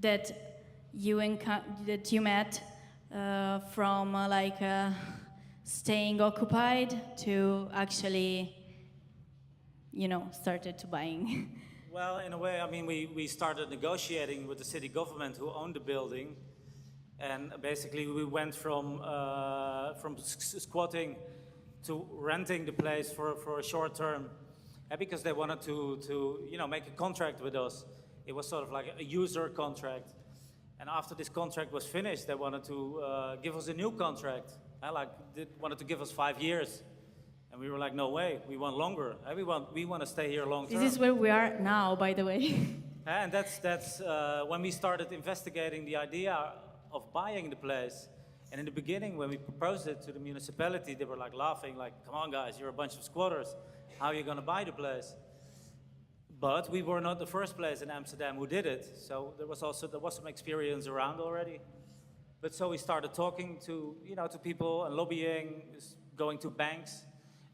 that you met from staying occupied to actually, started to buying? Well, in a way, I mean, we started negotiating with the city government who owned the building. And basically, we went from squatting to renting the place for a short term, because they wanted to make a contract with us. It was sort of like a user contract. And after this contract was finished, they wanted to give us a new contract. They wanted to give us 5 years. And we were like, no way, we want longer. We want to stay here long term. This is where we are now, by the way. And that's when we started investigating the idea of buying the place. And in the beginning, when we proposed it to the municipality, they were like laughing, like, come on guys, you're a bunch of squatters. How are you gonna buy the place? But we were not the first place in Amsterdam who did it. So there was some experience around already. But so we started talking to people and lobbying, going to banks.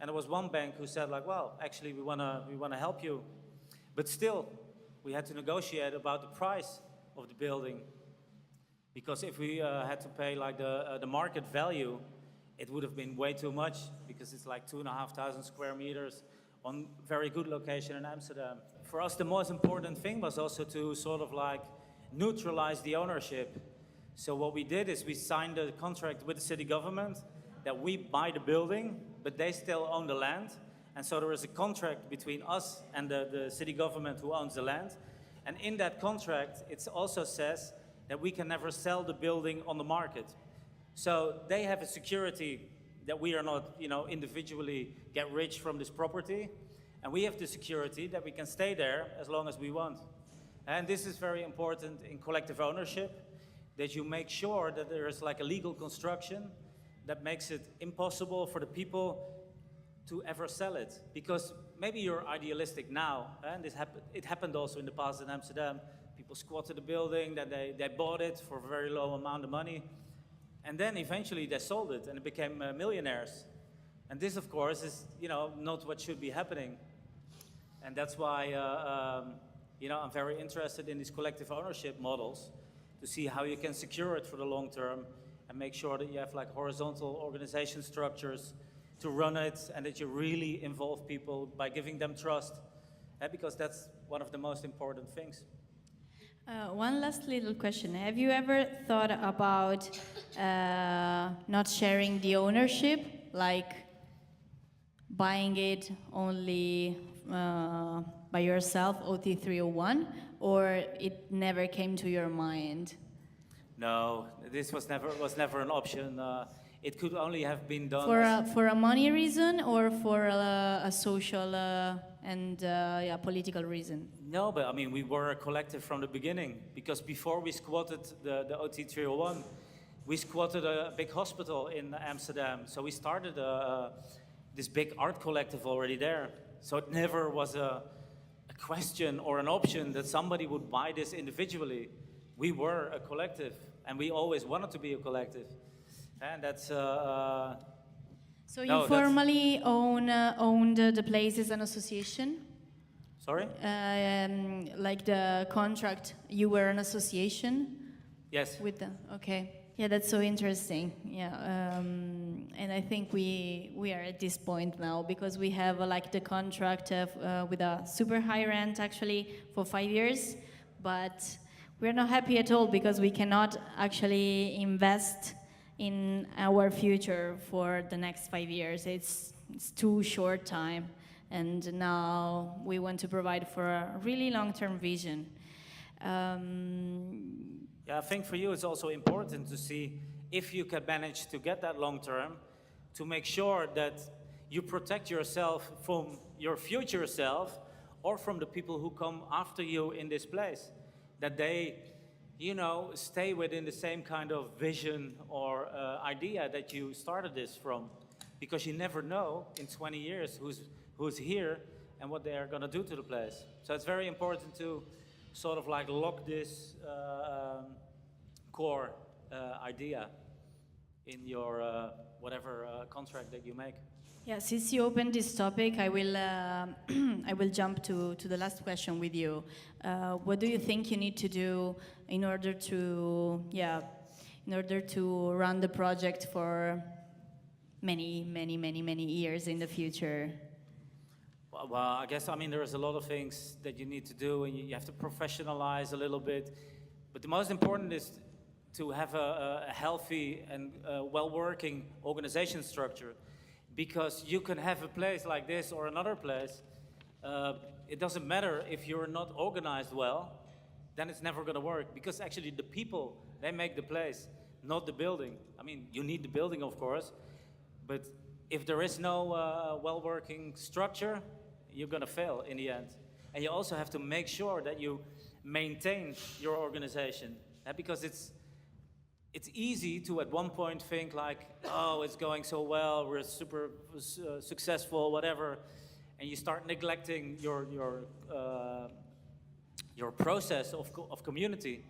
And there was one bank who said like, well, actually we wanna help you. But still, we had to negotiate about the price of the building. Because if we had to pay like the market value, it would have been way too much, because it's like 2,500 square meters on very good location in Amsterdam. For us, the most important thing was also to sort of like neutralize the ownership. So what we did is we signed a contract with the city government that we buy the building, but they still own the land. And so there is a contract between us and the city government who owns the land. And in that contract, it also says that we can never sell the building on the market. So they have a security that we are not, individually get rich from this property. And we have the security that we can stay there as long as we want. And this is very important in collective ownership, that you make sure that there is like a legal construction that makes it impossible for the people to ever sell it. Because maybe you're idealistic now, and it happened also in the past in Amsterdam. People squatted the building, then they bought it for a very low amount of money. And then eventually they sold it and it became millionaires. And this, of course, is not what should be happening. And that's why I'm very interested in these collective ownership models, to see how you can secure it for the long term and make sure that you have like horizontal organization structures to run it, and that you really involve people by giving them trust, because that's one of the most important things. One last little question. Have you ever thought about not sharing the ownership, like buying it only by yourself, OT301, or it never came to your mind? No, this was never an option. It could only have been done for a money reason, or for a social and political reason? No, but I mean, we were a collective from the beginning, because before we squatted the OT301, we squatted a big hospital in Amsterdam. So we started this big art collective already there. So it never was a question or an option that somebody would buy this individually. We were a collective, and we always wanted to be a collective. And that's... So you formally owned the place as an association? Sorry? Like the contract, you were an association Yes. with them. Okay. Yeah, that's so interesting. Yeah, and I think we are at this point now because we have like the contract with a super high rent actually for 5 years, but we're not happy at all because we cannot actually invest in our future for the next 5 years. It's too short time, and now we want to provide for a really long-term vision. Yeah, I think for you it's also important to see if you can manage to get that long term, to make sure that you protect yourself from your future self or from the people who come after you in this place. That they, you know, stay within the same kind of vision or idea that you started this from. Because you never know in 20 years who's here and what they are going to do to the place. So it's very important to sort of like lock this core idea in your whatever contract that you make. Yeah, since you opened this topic, I will I will jump to the last question with you. What do you think you need to do in order to run the project for many years in the future? Well, I guess, I mean, there's a lot of things that you need to do, and you have to professionalize a little bit. But the most important is to have a healthy and well-working organization structure. Because you can have a place like this or another place. It doesn't matter if you're not organized well, then it's never going to work. Because actually the people, they make the place, not the building. I mean, you need the building, of course. But if there is no well-working structure, you're going to fail in the end. And you also have to make sure that you maintain your organization. Because it's easy to at one point think like, oh, it's going so well, we're super successful, whatever, and you start neglecting your process of community,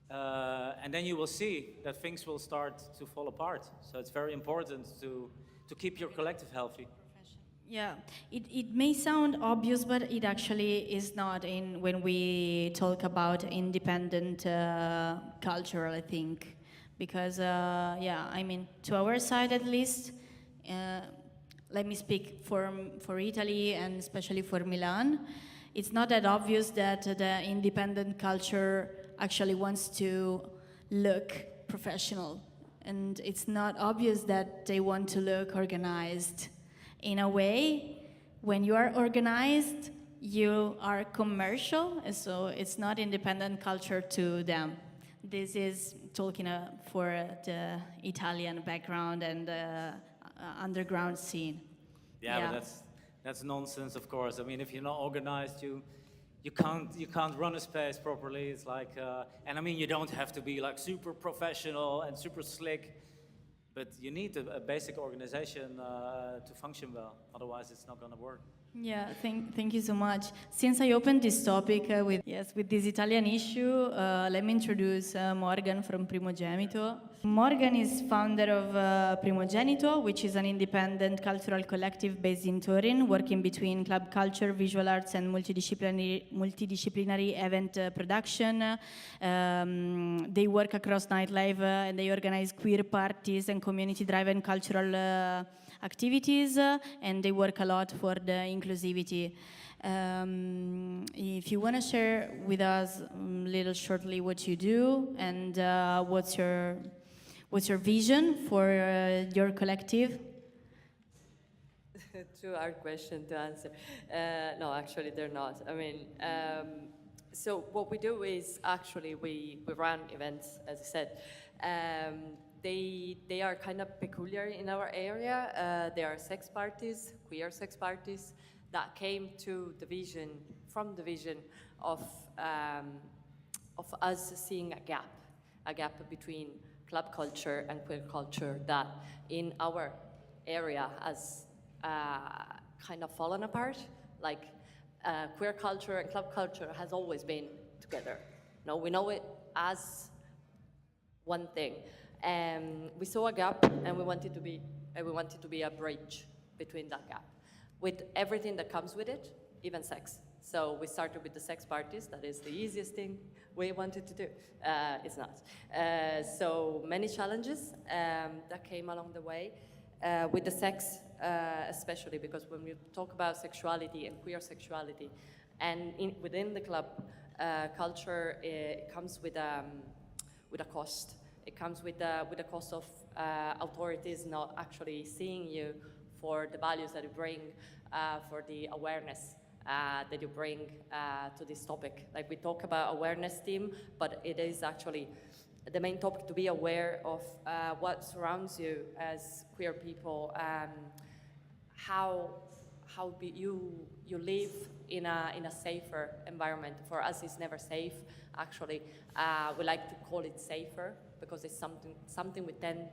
and then you will see that things will start to fall apart. So it's very important to keep your collective healthy. Yeah, it may sound obvious, but it actually is not when we talk about independent culture, I think. Because, yeah, I mean, to our side at least, let me speak for Italy and especially for Milan, it's not that obvious that the independent culture actually wants to look professional. And it's not obvious that they want to look organized. In a way, when you are organized, you are commercial, and so it's not independent culture to them. This is talking for the Italian background and underground scene. Yeah, but that's nonsense, of course. I mean, if you're not organized, you can't run a space properly. It's like, and I mean, you don't have to be like super professional and super slick, but you need a basic organization to function well. Otherwise, it's not going to work. Yeah, thank you so much. Since I opened this topic with this Italian issue, let me introduce Morgan from Primogenito. Morgan is founder of Primogenito, which is an independent cultural collective based in Turin, working between club culture, visual arts, and multidisciplinary event production. They work across nightlife and they organize queer parties and community-driven cultural activities, and they work a lot for the inclusivity. If you want to share with us a little shortly what you do and what's your vision for your collective? Too hard question to answer. No, actually they're not. I mean, so what we do is actually we run events, as I said. They are kind of peculiar in our area. They are sex parties, queer sex parties, that came from the vision of us seeing a gap between club culture and queer culture that in our area has kind of fallen apart. Like queer culture and club culture has always been together. No, we know it as one thing. We saw a gap, and we wanted to be a bridge between that gap, with everything that comes with it, even sex. So we started with the sex parties. That is the easiest thing we wanted to do. It's not. So many challenges that came along the way with the sex, especially because when we talk about sexuality and queer sexuality, and within the club culture, it comes with a cost. It comes with a cost of authorities not actually seeing you for the values that you bring, for the awareness that you bring to this topic. Like we talk about awareness team, but it is actually the main topic to be aware of what surrounds you as queer people, how you live in a safer environment. For us, it's never safe. Actually, we like to call it safer because it's something we tend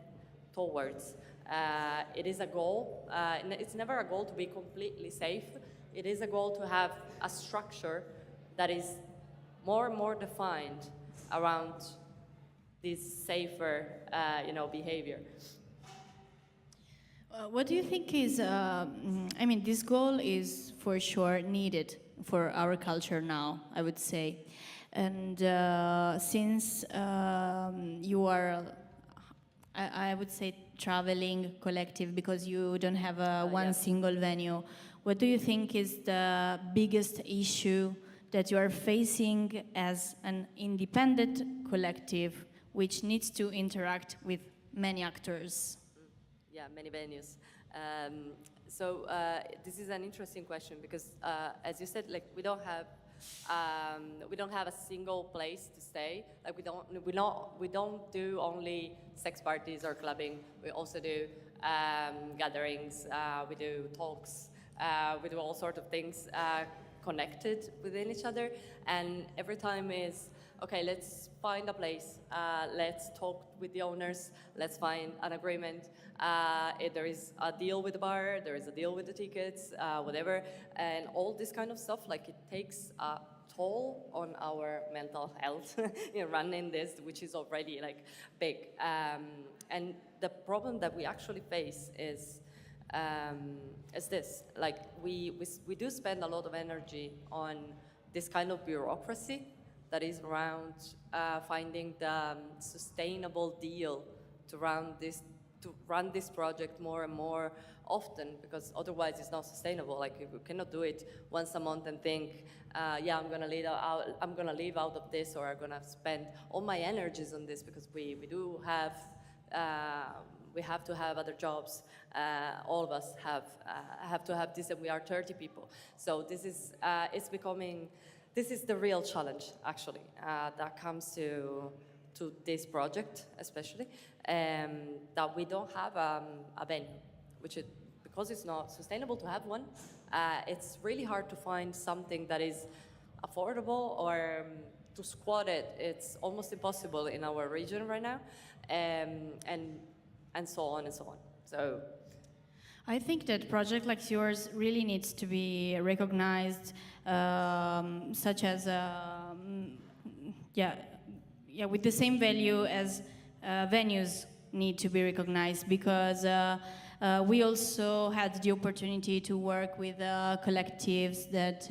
towards. It is a goal. It's never a goal to be completely safe. It is a goal to have a structure that is more and more defined around this safer, behavior. What do you think is, I mean, this goal is for sure needed for our culture now, I would say. And since you are, I would say, traveling collective because you don't have one single venue, what do you think is the biggest issue that you are facing as an independent collective which needs to interact with many actors? Yeah, many venues. So this is an interesting question because, as you said, like we don't have a single place to stay. Like we don't do only sex parties or clubbing. We also do gatherings. We do talks. We do all sorts of things connected within each other. And every time is, okay, let's find a place. Let's talk with the owners. Let's find an agreement. If there is a deal with the bar, there is a deal with the tickets, whatever. And all this kind of stuff, like it takes a toll on our mental health running this, which is already like big. And the problem that we actually face is this. Like we do spend a lot of energy on this kind of bureaucracy that is around finding the sustainable deal to run this project more and more often, because otherwise it's not sustainable. Like we cannot do it once a month and think, yeah, I'm gonna leave out of this, or I'm gonna spend all my energies on this, because we do have. We have to have other jobs. All of us have to have this, and we are 30 people. So this is this is the real challenge, actually, that comes to this project, especially, that we don't have a venue, which is because it's not sustainable to have one. It's really hard to find something that is affordable, or to squat it. It's almost impossible in our region right now, and so on and so on. So I think that project like yours really needs to be recognized, such as with the same value as venues need to be recognized, because we also had the opportunity to work with collectives that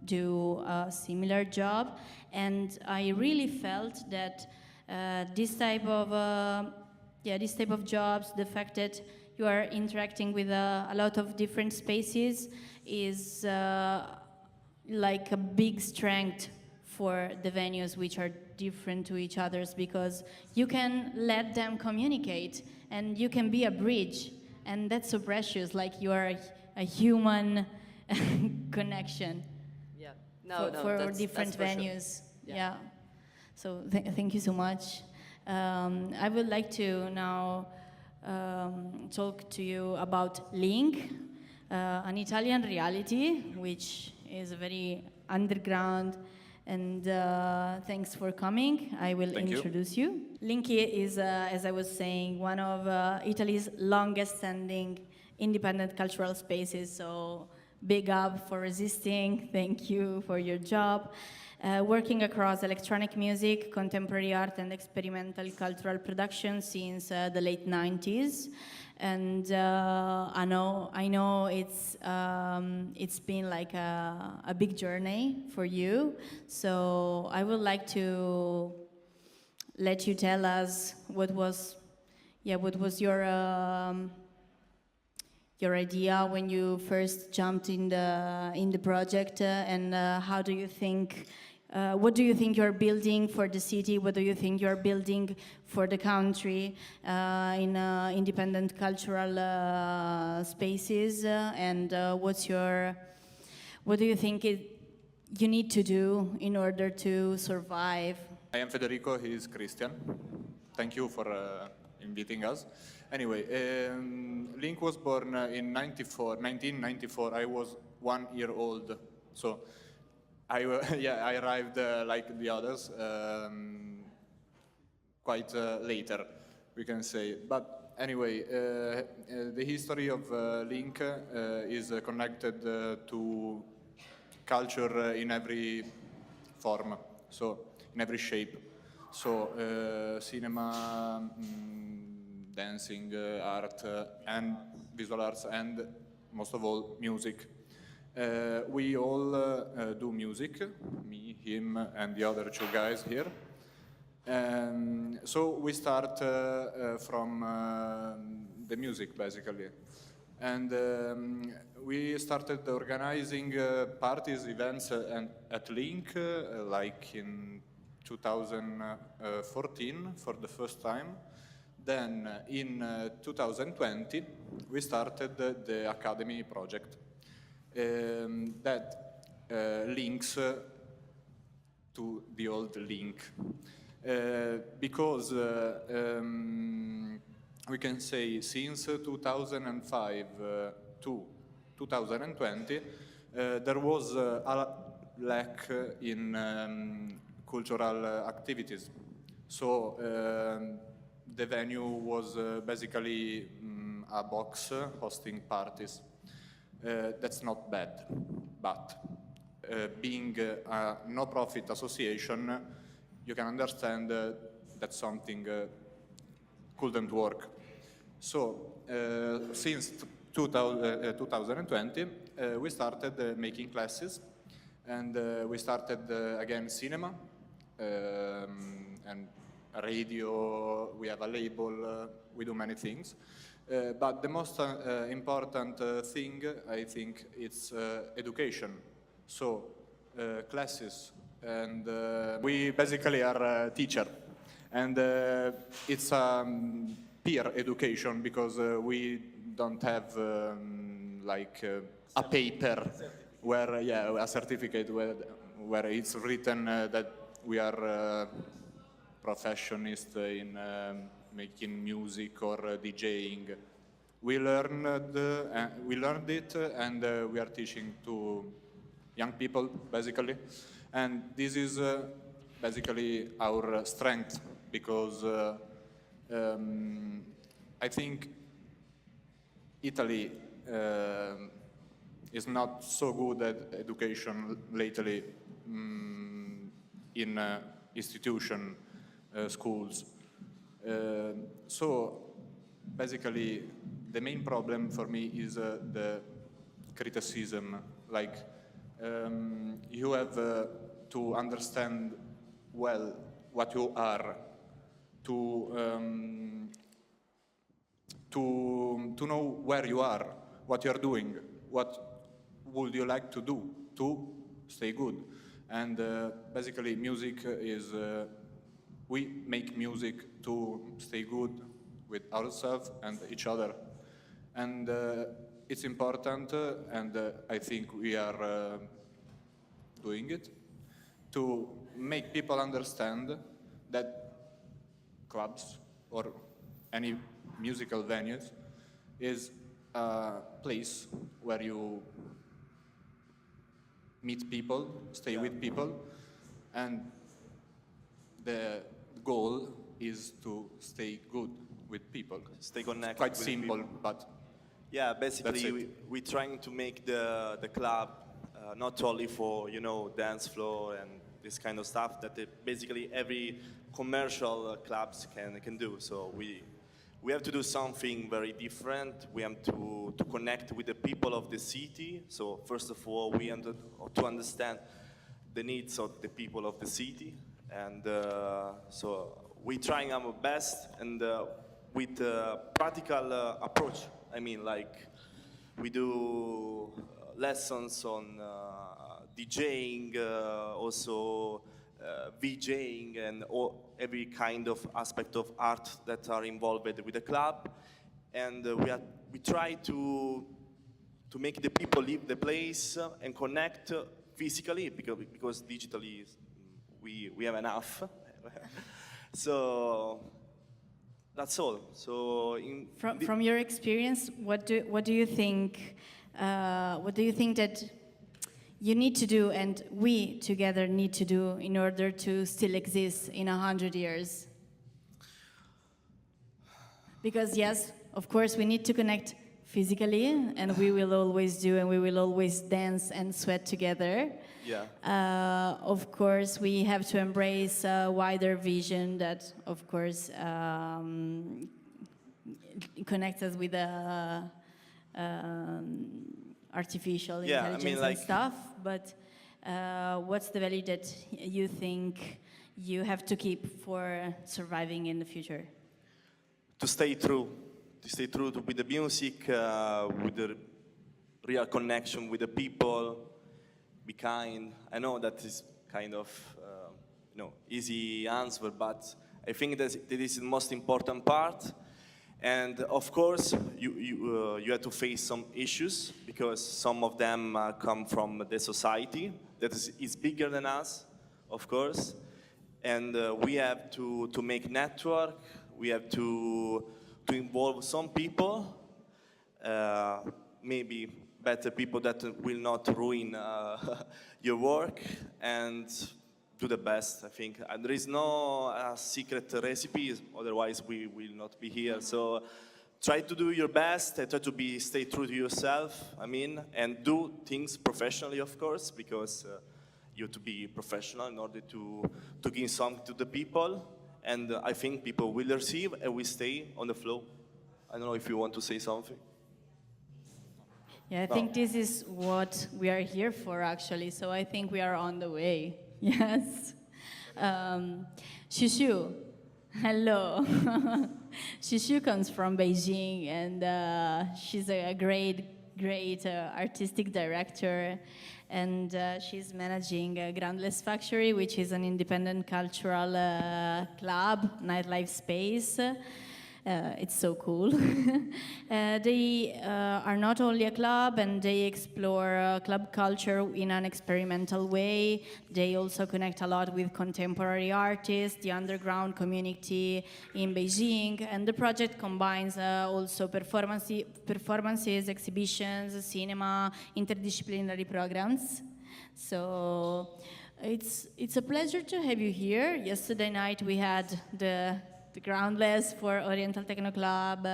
do a similar job, and I really felt that this type of jobs, the fact that you are interacting with a lot of different spaces, is like a big strength for the venues which are different to each others, because you can let them communicate and you can be a bridge, and that's so precious. Like you are a human connection. yeah, for different that's venues. Sure. Yeah. So thank you so much. I would like to now talk to you about Link, an Italian reality, which is very underground. And thanks for coming. I will introduce you. Link is, as I was saying, one of Italy's longest-standing independent cultural spaces. So big up for Resisting. Thank you for your job. working across electronic music, contemporary art, and experimental cultural production since the late 90s. And I know it's been like a big journey for you. So I would like to let you tell us what was your idea when you first jumped in the project, and how do you think? What do you think you're building for the city? What do you think you're building for the country in independent cultural spaces? And what do you think you need to do in order to survive? I am Federico, he is Christian. Thank you for inviting us. Anyway, Link was born in 1994. I was 1 year old, so I arrived like the others, quite later, we can say. But anyway, the history of Link is connected to culture in every form, so in every shape. So cinema, dancing, art, and visual arts, and most of all, music. We all do music, me, him, and the other two guys here. So we start from the music, basically. And we started organizing parties, events at Link, like in 2014 for the first time. Then in 2020, we started the Academy project that links to the old Link. Because we can say since 2005 to 2020, there was a lack in cultural activities. So the venue was basically a box hosting parties. That's not bad, but being a no-profit association, you can understand that something couldn't work. So since 2020, we started making classes, and we started again cinema and radio. We have a label. We do many things. But the most important thing, I think, is education. So classes, and we basically are a teacher, and it's peer education, because we don't have like a paper where, a certificate where it's written that we are professionists in making music or DJing. We learned it, and we are teaching to young people, basically. And this is basically our strength, because I think Italy is not so good at education lately in institution, schools. So basically, the main problem for me is the criticism. Like, you have to understand well what you are, to know where you are, what you're doing, what would you like to do to stay good. And basically, music is, we make music to stay good with ourselves and each other. And it's important, and I think we are doing it, to make people understand that clubs or any musical venues is a place where you meet people, stay with people, and the goal is to stay good with people. Stay connected. Quite with simple, people. but yeah, basically we're trying to make the club not only for dance floor and this kind of stuff that basically every commercial clubs can do. So we have to do something very different. We have to connect with the people of the city. So first of all, we have to understand the needs of the people of the city. And so we're trying our best and with a practical approach. I mean, like we do lessons on DJing, also VJing, and every kind of aspect of art that are involved with the club. And we try to make the people leave the place and connect physically, because digitally we have enough. So that's all. So from your experience, what do you think? What do you think that you need to do, and we together need to do, in order to still exist in 100 years? Because yes, of course, we need to connect physically, and we will always do, and we will always dance and sweat together. Yeah. Of course, we have to embrace a wider vision that, of course, connects us with artificial intelligence and stuff. But what's the value that you think you have to keep for surviving in the future? To stay true with the music, with the real connection with the people, be kind. I know that is kind of easy answer, but I think that is the most important part. And of course, you have to face some issues, because some of them come from the society that is bigger than us, of course. And we have to make network. We have to involve some people, maybe better people that will not ruin your work, and do the best, I think. And there is no secret recipe, otherwise we will not be here. So try to do your best, try to stay true to yourself, and do things professionally, of course, because you have to be professional in order to give something to the people. And I think people will receive, and we stay on the flow. I don't know if you want to say something. Yeah, I think this is what we are here for, actually. So I think we are on the way. Yes. Shushu, hello. Shushu comes from Beijing, and she's a great artistic director. And she's managing Groundless Factory, which is an independent cultural club, nightlife space. It's so cool. They are not only a club, and they explore club culture in an experimental way. They also connect a lot with contemporary artists, the underground community in Beijing, and the project combines also performances, exhibitions, cinema, interdisciplinary programs. So it's a pleasure to have you here. Yesterday night we had the Groundless for Oriental Techno Club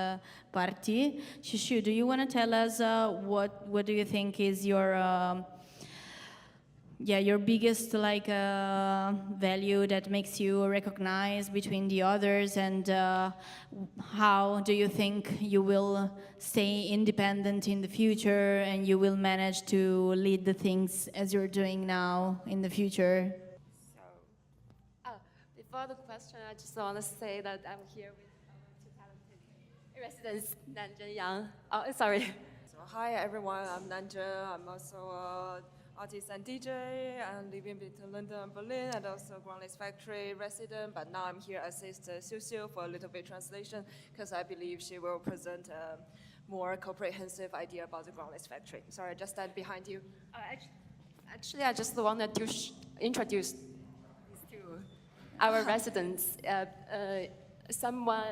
party. Shushu, do you want to tell us what do you think is your biggest value that makes you recognized between the others, and how do you think you will stay independent in the future, and you will manage to lead the things as you're doing now in the future? Before the question, I just want to say that I'm here with our two talented residents, Nanzhen Yang. Oh, sorry. So hi everyone, I'm Nanzhen. I'm also an artist and DJ. I'm living between London and Berlin, and also Groundless Factory resident. But now I'm here assist Xiu for a little bit translation, because I believe she will present a more comprehensive idea about the Groundless Factory. Sorry, I just stand behind you. Actually, I just wanted to introduce our residents. Someone,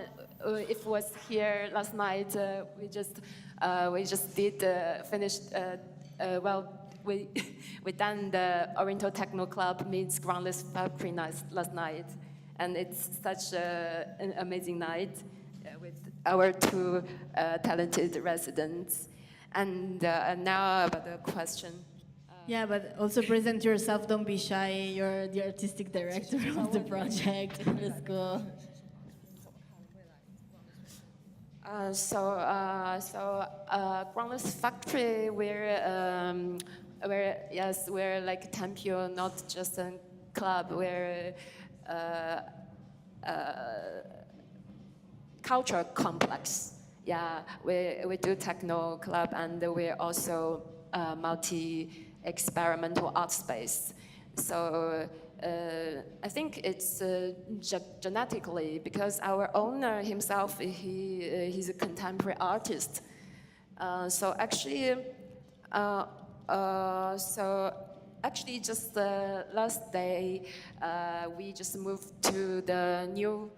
if was here last night, we just did finished. We done the Oriental Techno Club meets Groundless Factory last night, and it's such an amazing night with our two talented residents. And now about the question. Yeah, but also present yourself. Don't be shy. You're the artistic director of the project in the school. Groundless Factory, we're like Tempio, not just a club. We're culture complex. Yeah, we do techno club, and we're also multi-experimental art space. So I think it's genetically, because our owner himself, he's a contemporary artist. So actually, just the last day, we just moved to the new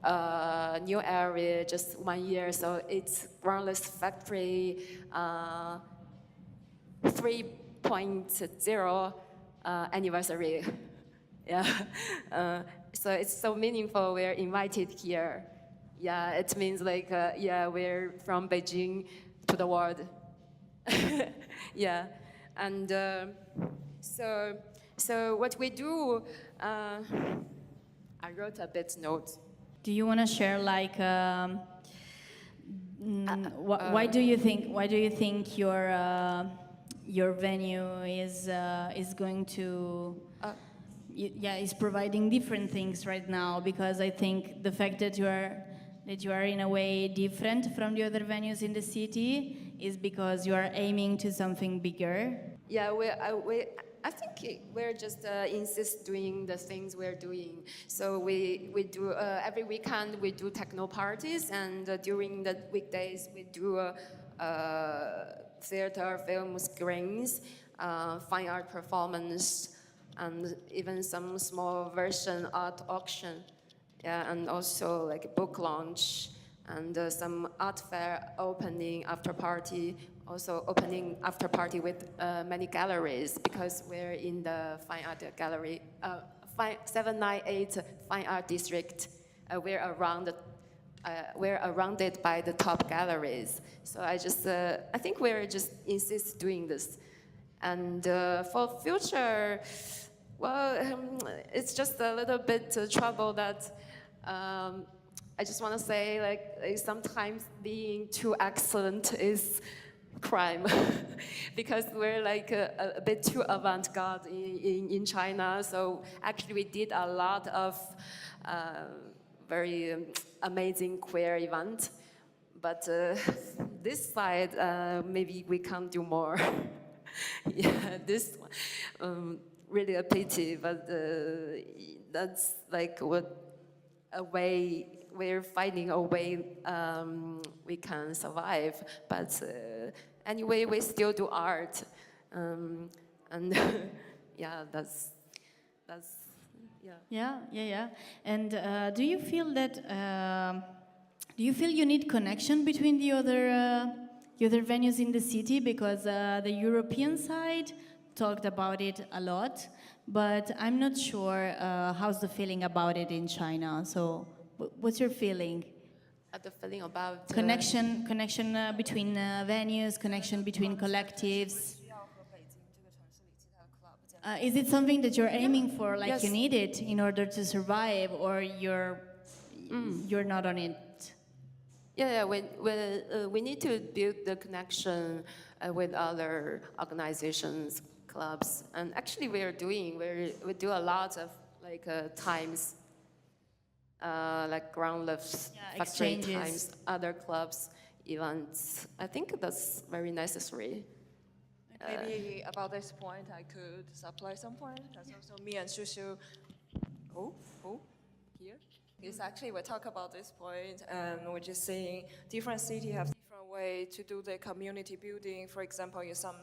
area just 1 year. So it's Groundless Factory 3.0 anniversary. Yeah. So it's so meaningful. We're invited here. Yeah, it means like we're from Beijing to the world. Yeah, and so what we do, I wrote a bit note. Do you want to share like why do you think your venue is going to is providing different things right now? Because I think the fact that you are in a way different from the other venues in the city is because you are aiming to something bigger. Yeah, I think we're just insist doing the things we're doing. So we do every weekend we do techno parties, and during the weekdays we do theater, film screens, fine art performance, and even some small version art auction. Yeah, and also like a book launch and some art fair opening after party. Also opening after party with many galleries, because we're in the fine art gallery, 798 fine art district. We're surrounded by the top galleries. So I think we're just insist doing this. And for future, well, it's just a little bit trouble that I just want to say, like sometimes being too excellent is crime, because we're like a bit too avant-garde in China. So actually we did a lot of very amazing queer events, but this side maybe we can't do more. Yeah, this really a pity, but that's like a way we're finding a way we can survive. But anyway, we still do art, and yeah, that's yeah. Yeah. And do you feel that you need connection between the other venues in the city? Because the European side talked about it a lot, but I'm not sure how's the feeling about it in China. So what's your feeling? The feeling about connection between venues, connection between collectives. Is it something that you're aiming for, like yes. You need it in order to survive, or you're not on it? Yeah, we need to build the connection with other organizations, clubs, and actually we do a lot of like times, like Groundless Factory times, other clubs, events. I think that's very necessary. Maybe about this point, I could supply some point. That's also me and Shushu. Here. It's actually we talk about this point, and we're just saying different cities have different way to do the community building. For example, in some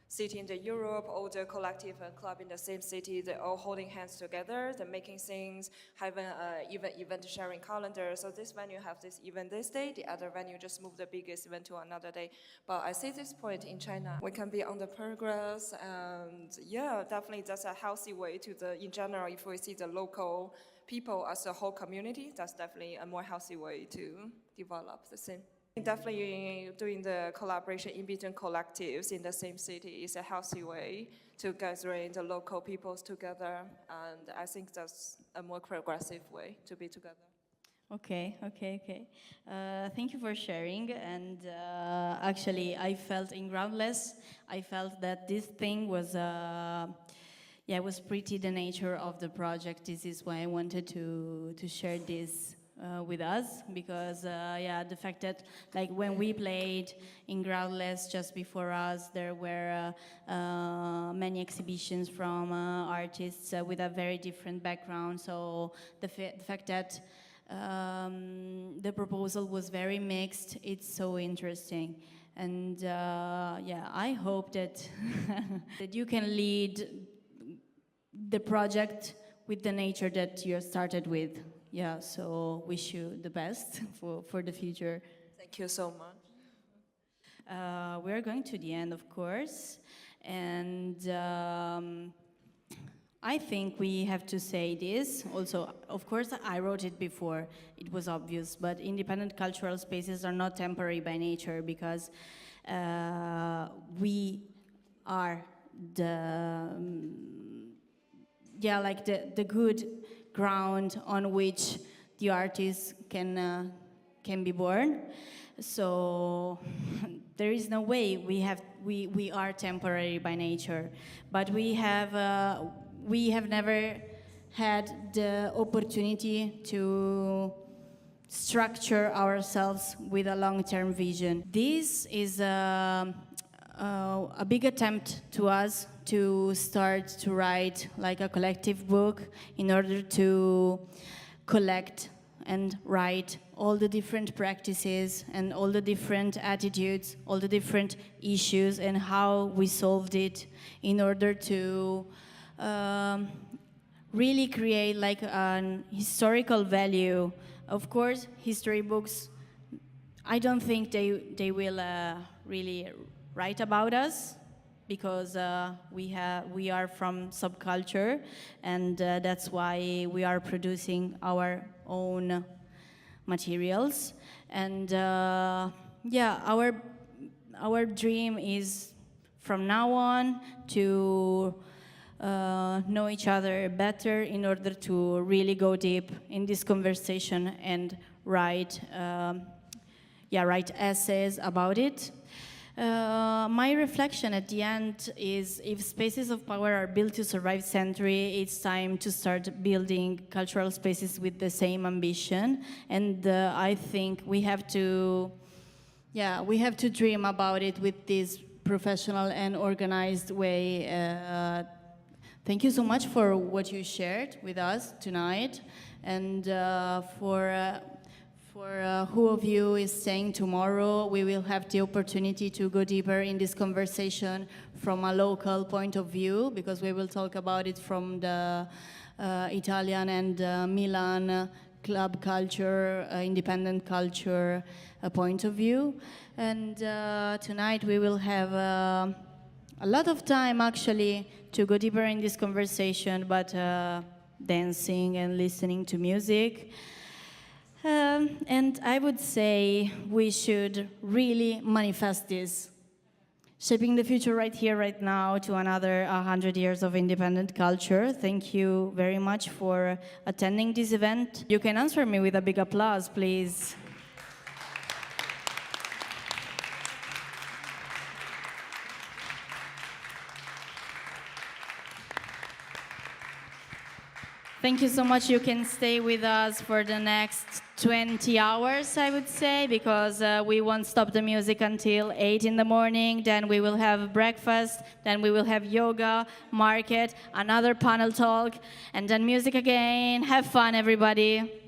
city in the Europe, all the collective and club in the same city, they're all holding hands together, they're making things, having even event sharing calendar. So this venue have this event this day, the other venue just move the biggest event to another day. But I see this point in China, we can be on the progress, and yeah, definitely that's a healthy way to in general, if we see the local people as a whole community, that's definitely a more healthy way to develop the scene. Definitely doing the collaboration in between collectives in the same city is a healthy way to gathering the local peoples together, and I think that's a more progressive way to be together. Okay. Thank you for sharing. And actually, I felt in Groundless, I felt that this thing was, was pretty the nature of the project. This is why I wanted to share this with us, because the fact that like when we played in Groundless just before us, there were many exhibitions from artists with a very different background. So the fact that the proposal was very mixed, it's so interesting. And I hope that that you can lead the project with the nature that you started with. Yeah, so wish you the best for the future. Thank you so much. We're going to the end, of course, and I think we have to say this. Also, of course, I wrote it before, it was obvious, but independent cultural spaces are not temporary by nature, because we are the good ground on which the artist can be born. So there is no way we are temporary by nature, but we have never had the opportunity to structure ourselves with a long-term vision. This is a big attempt to us to start to write like a collective book in order to collect and write all the different practices and all the different attitudes, all the different issues, and how we solved it in order to really create like an historical value. Of course, history books, I don't think they will really write about us, because we are from subculture, and that's why we are producing our own materials. And our dream is from now on to know each other better in order to really go deep in this conversation and write essays about it. My reflection at the end is, if spaces of power are built to survive century, it's time to start building cultural spaces with the same ambition. And I think we have to dream about it with this professional and organized way. Thank you so much for what you shared with us tonight, and for who of you is staying tomorrow, we will have the opportunity to go deeper in this conversation from a local point of view, because we will talk about it from the Italian and Milan club culture, independent culture point of view. And tonight we will have a lot of time actually to go deeper in this conversation, but dancing and listening to music. And I would say we should really manifest this, shaping the future right here, right now, to another 100 years of independent culture. Thank you very much for attending this event. You can answer me with a big applause, please. Thank you so much. You can stay with us for the next 20 hours, I would say, because we won't stop the music until 8 in the morning. Then we will have breakfast. Then we will have yoga, market, another panel talk, and then music again. Have fun, everybody.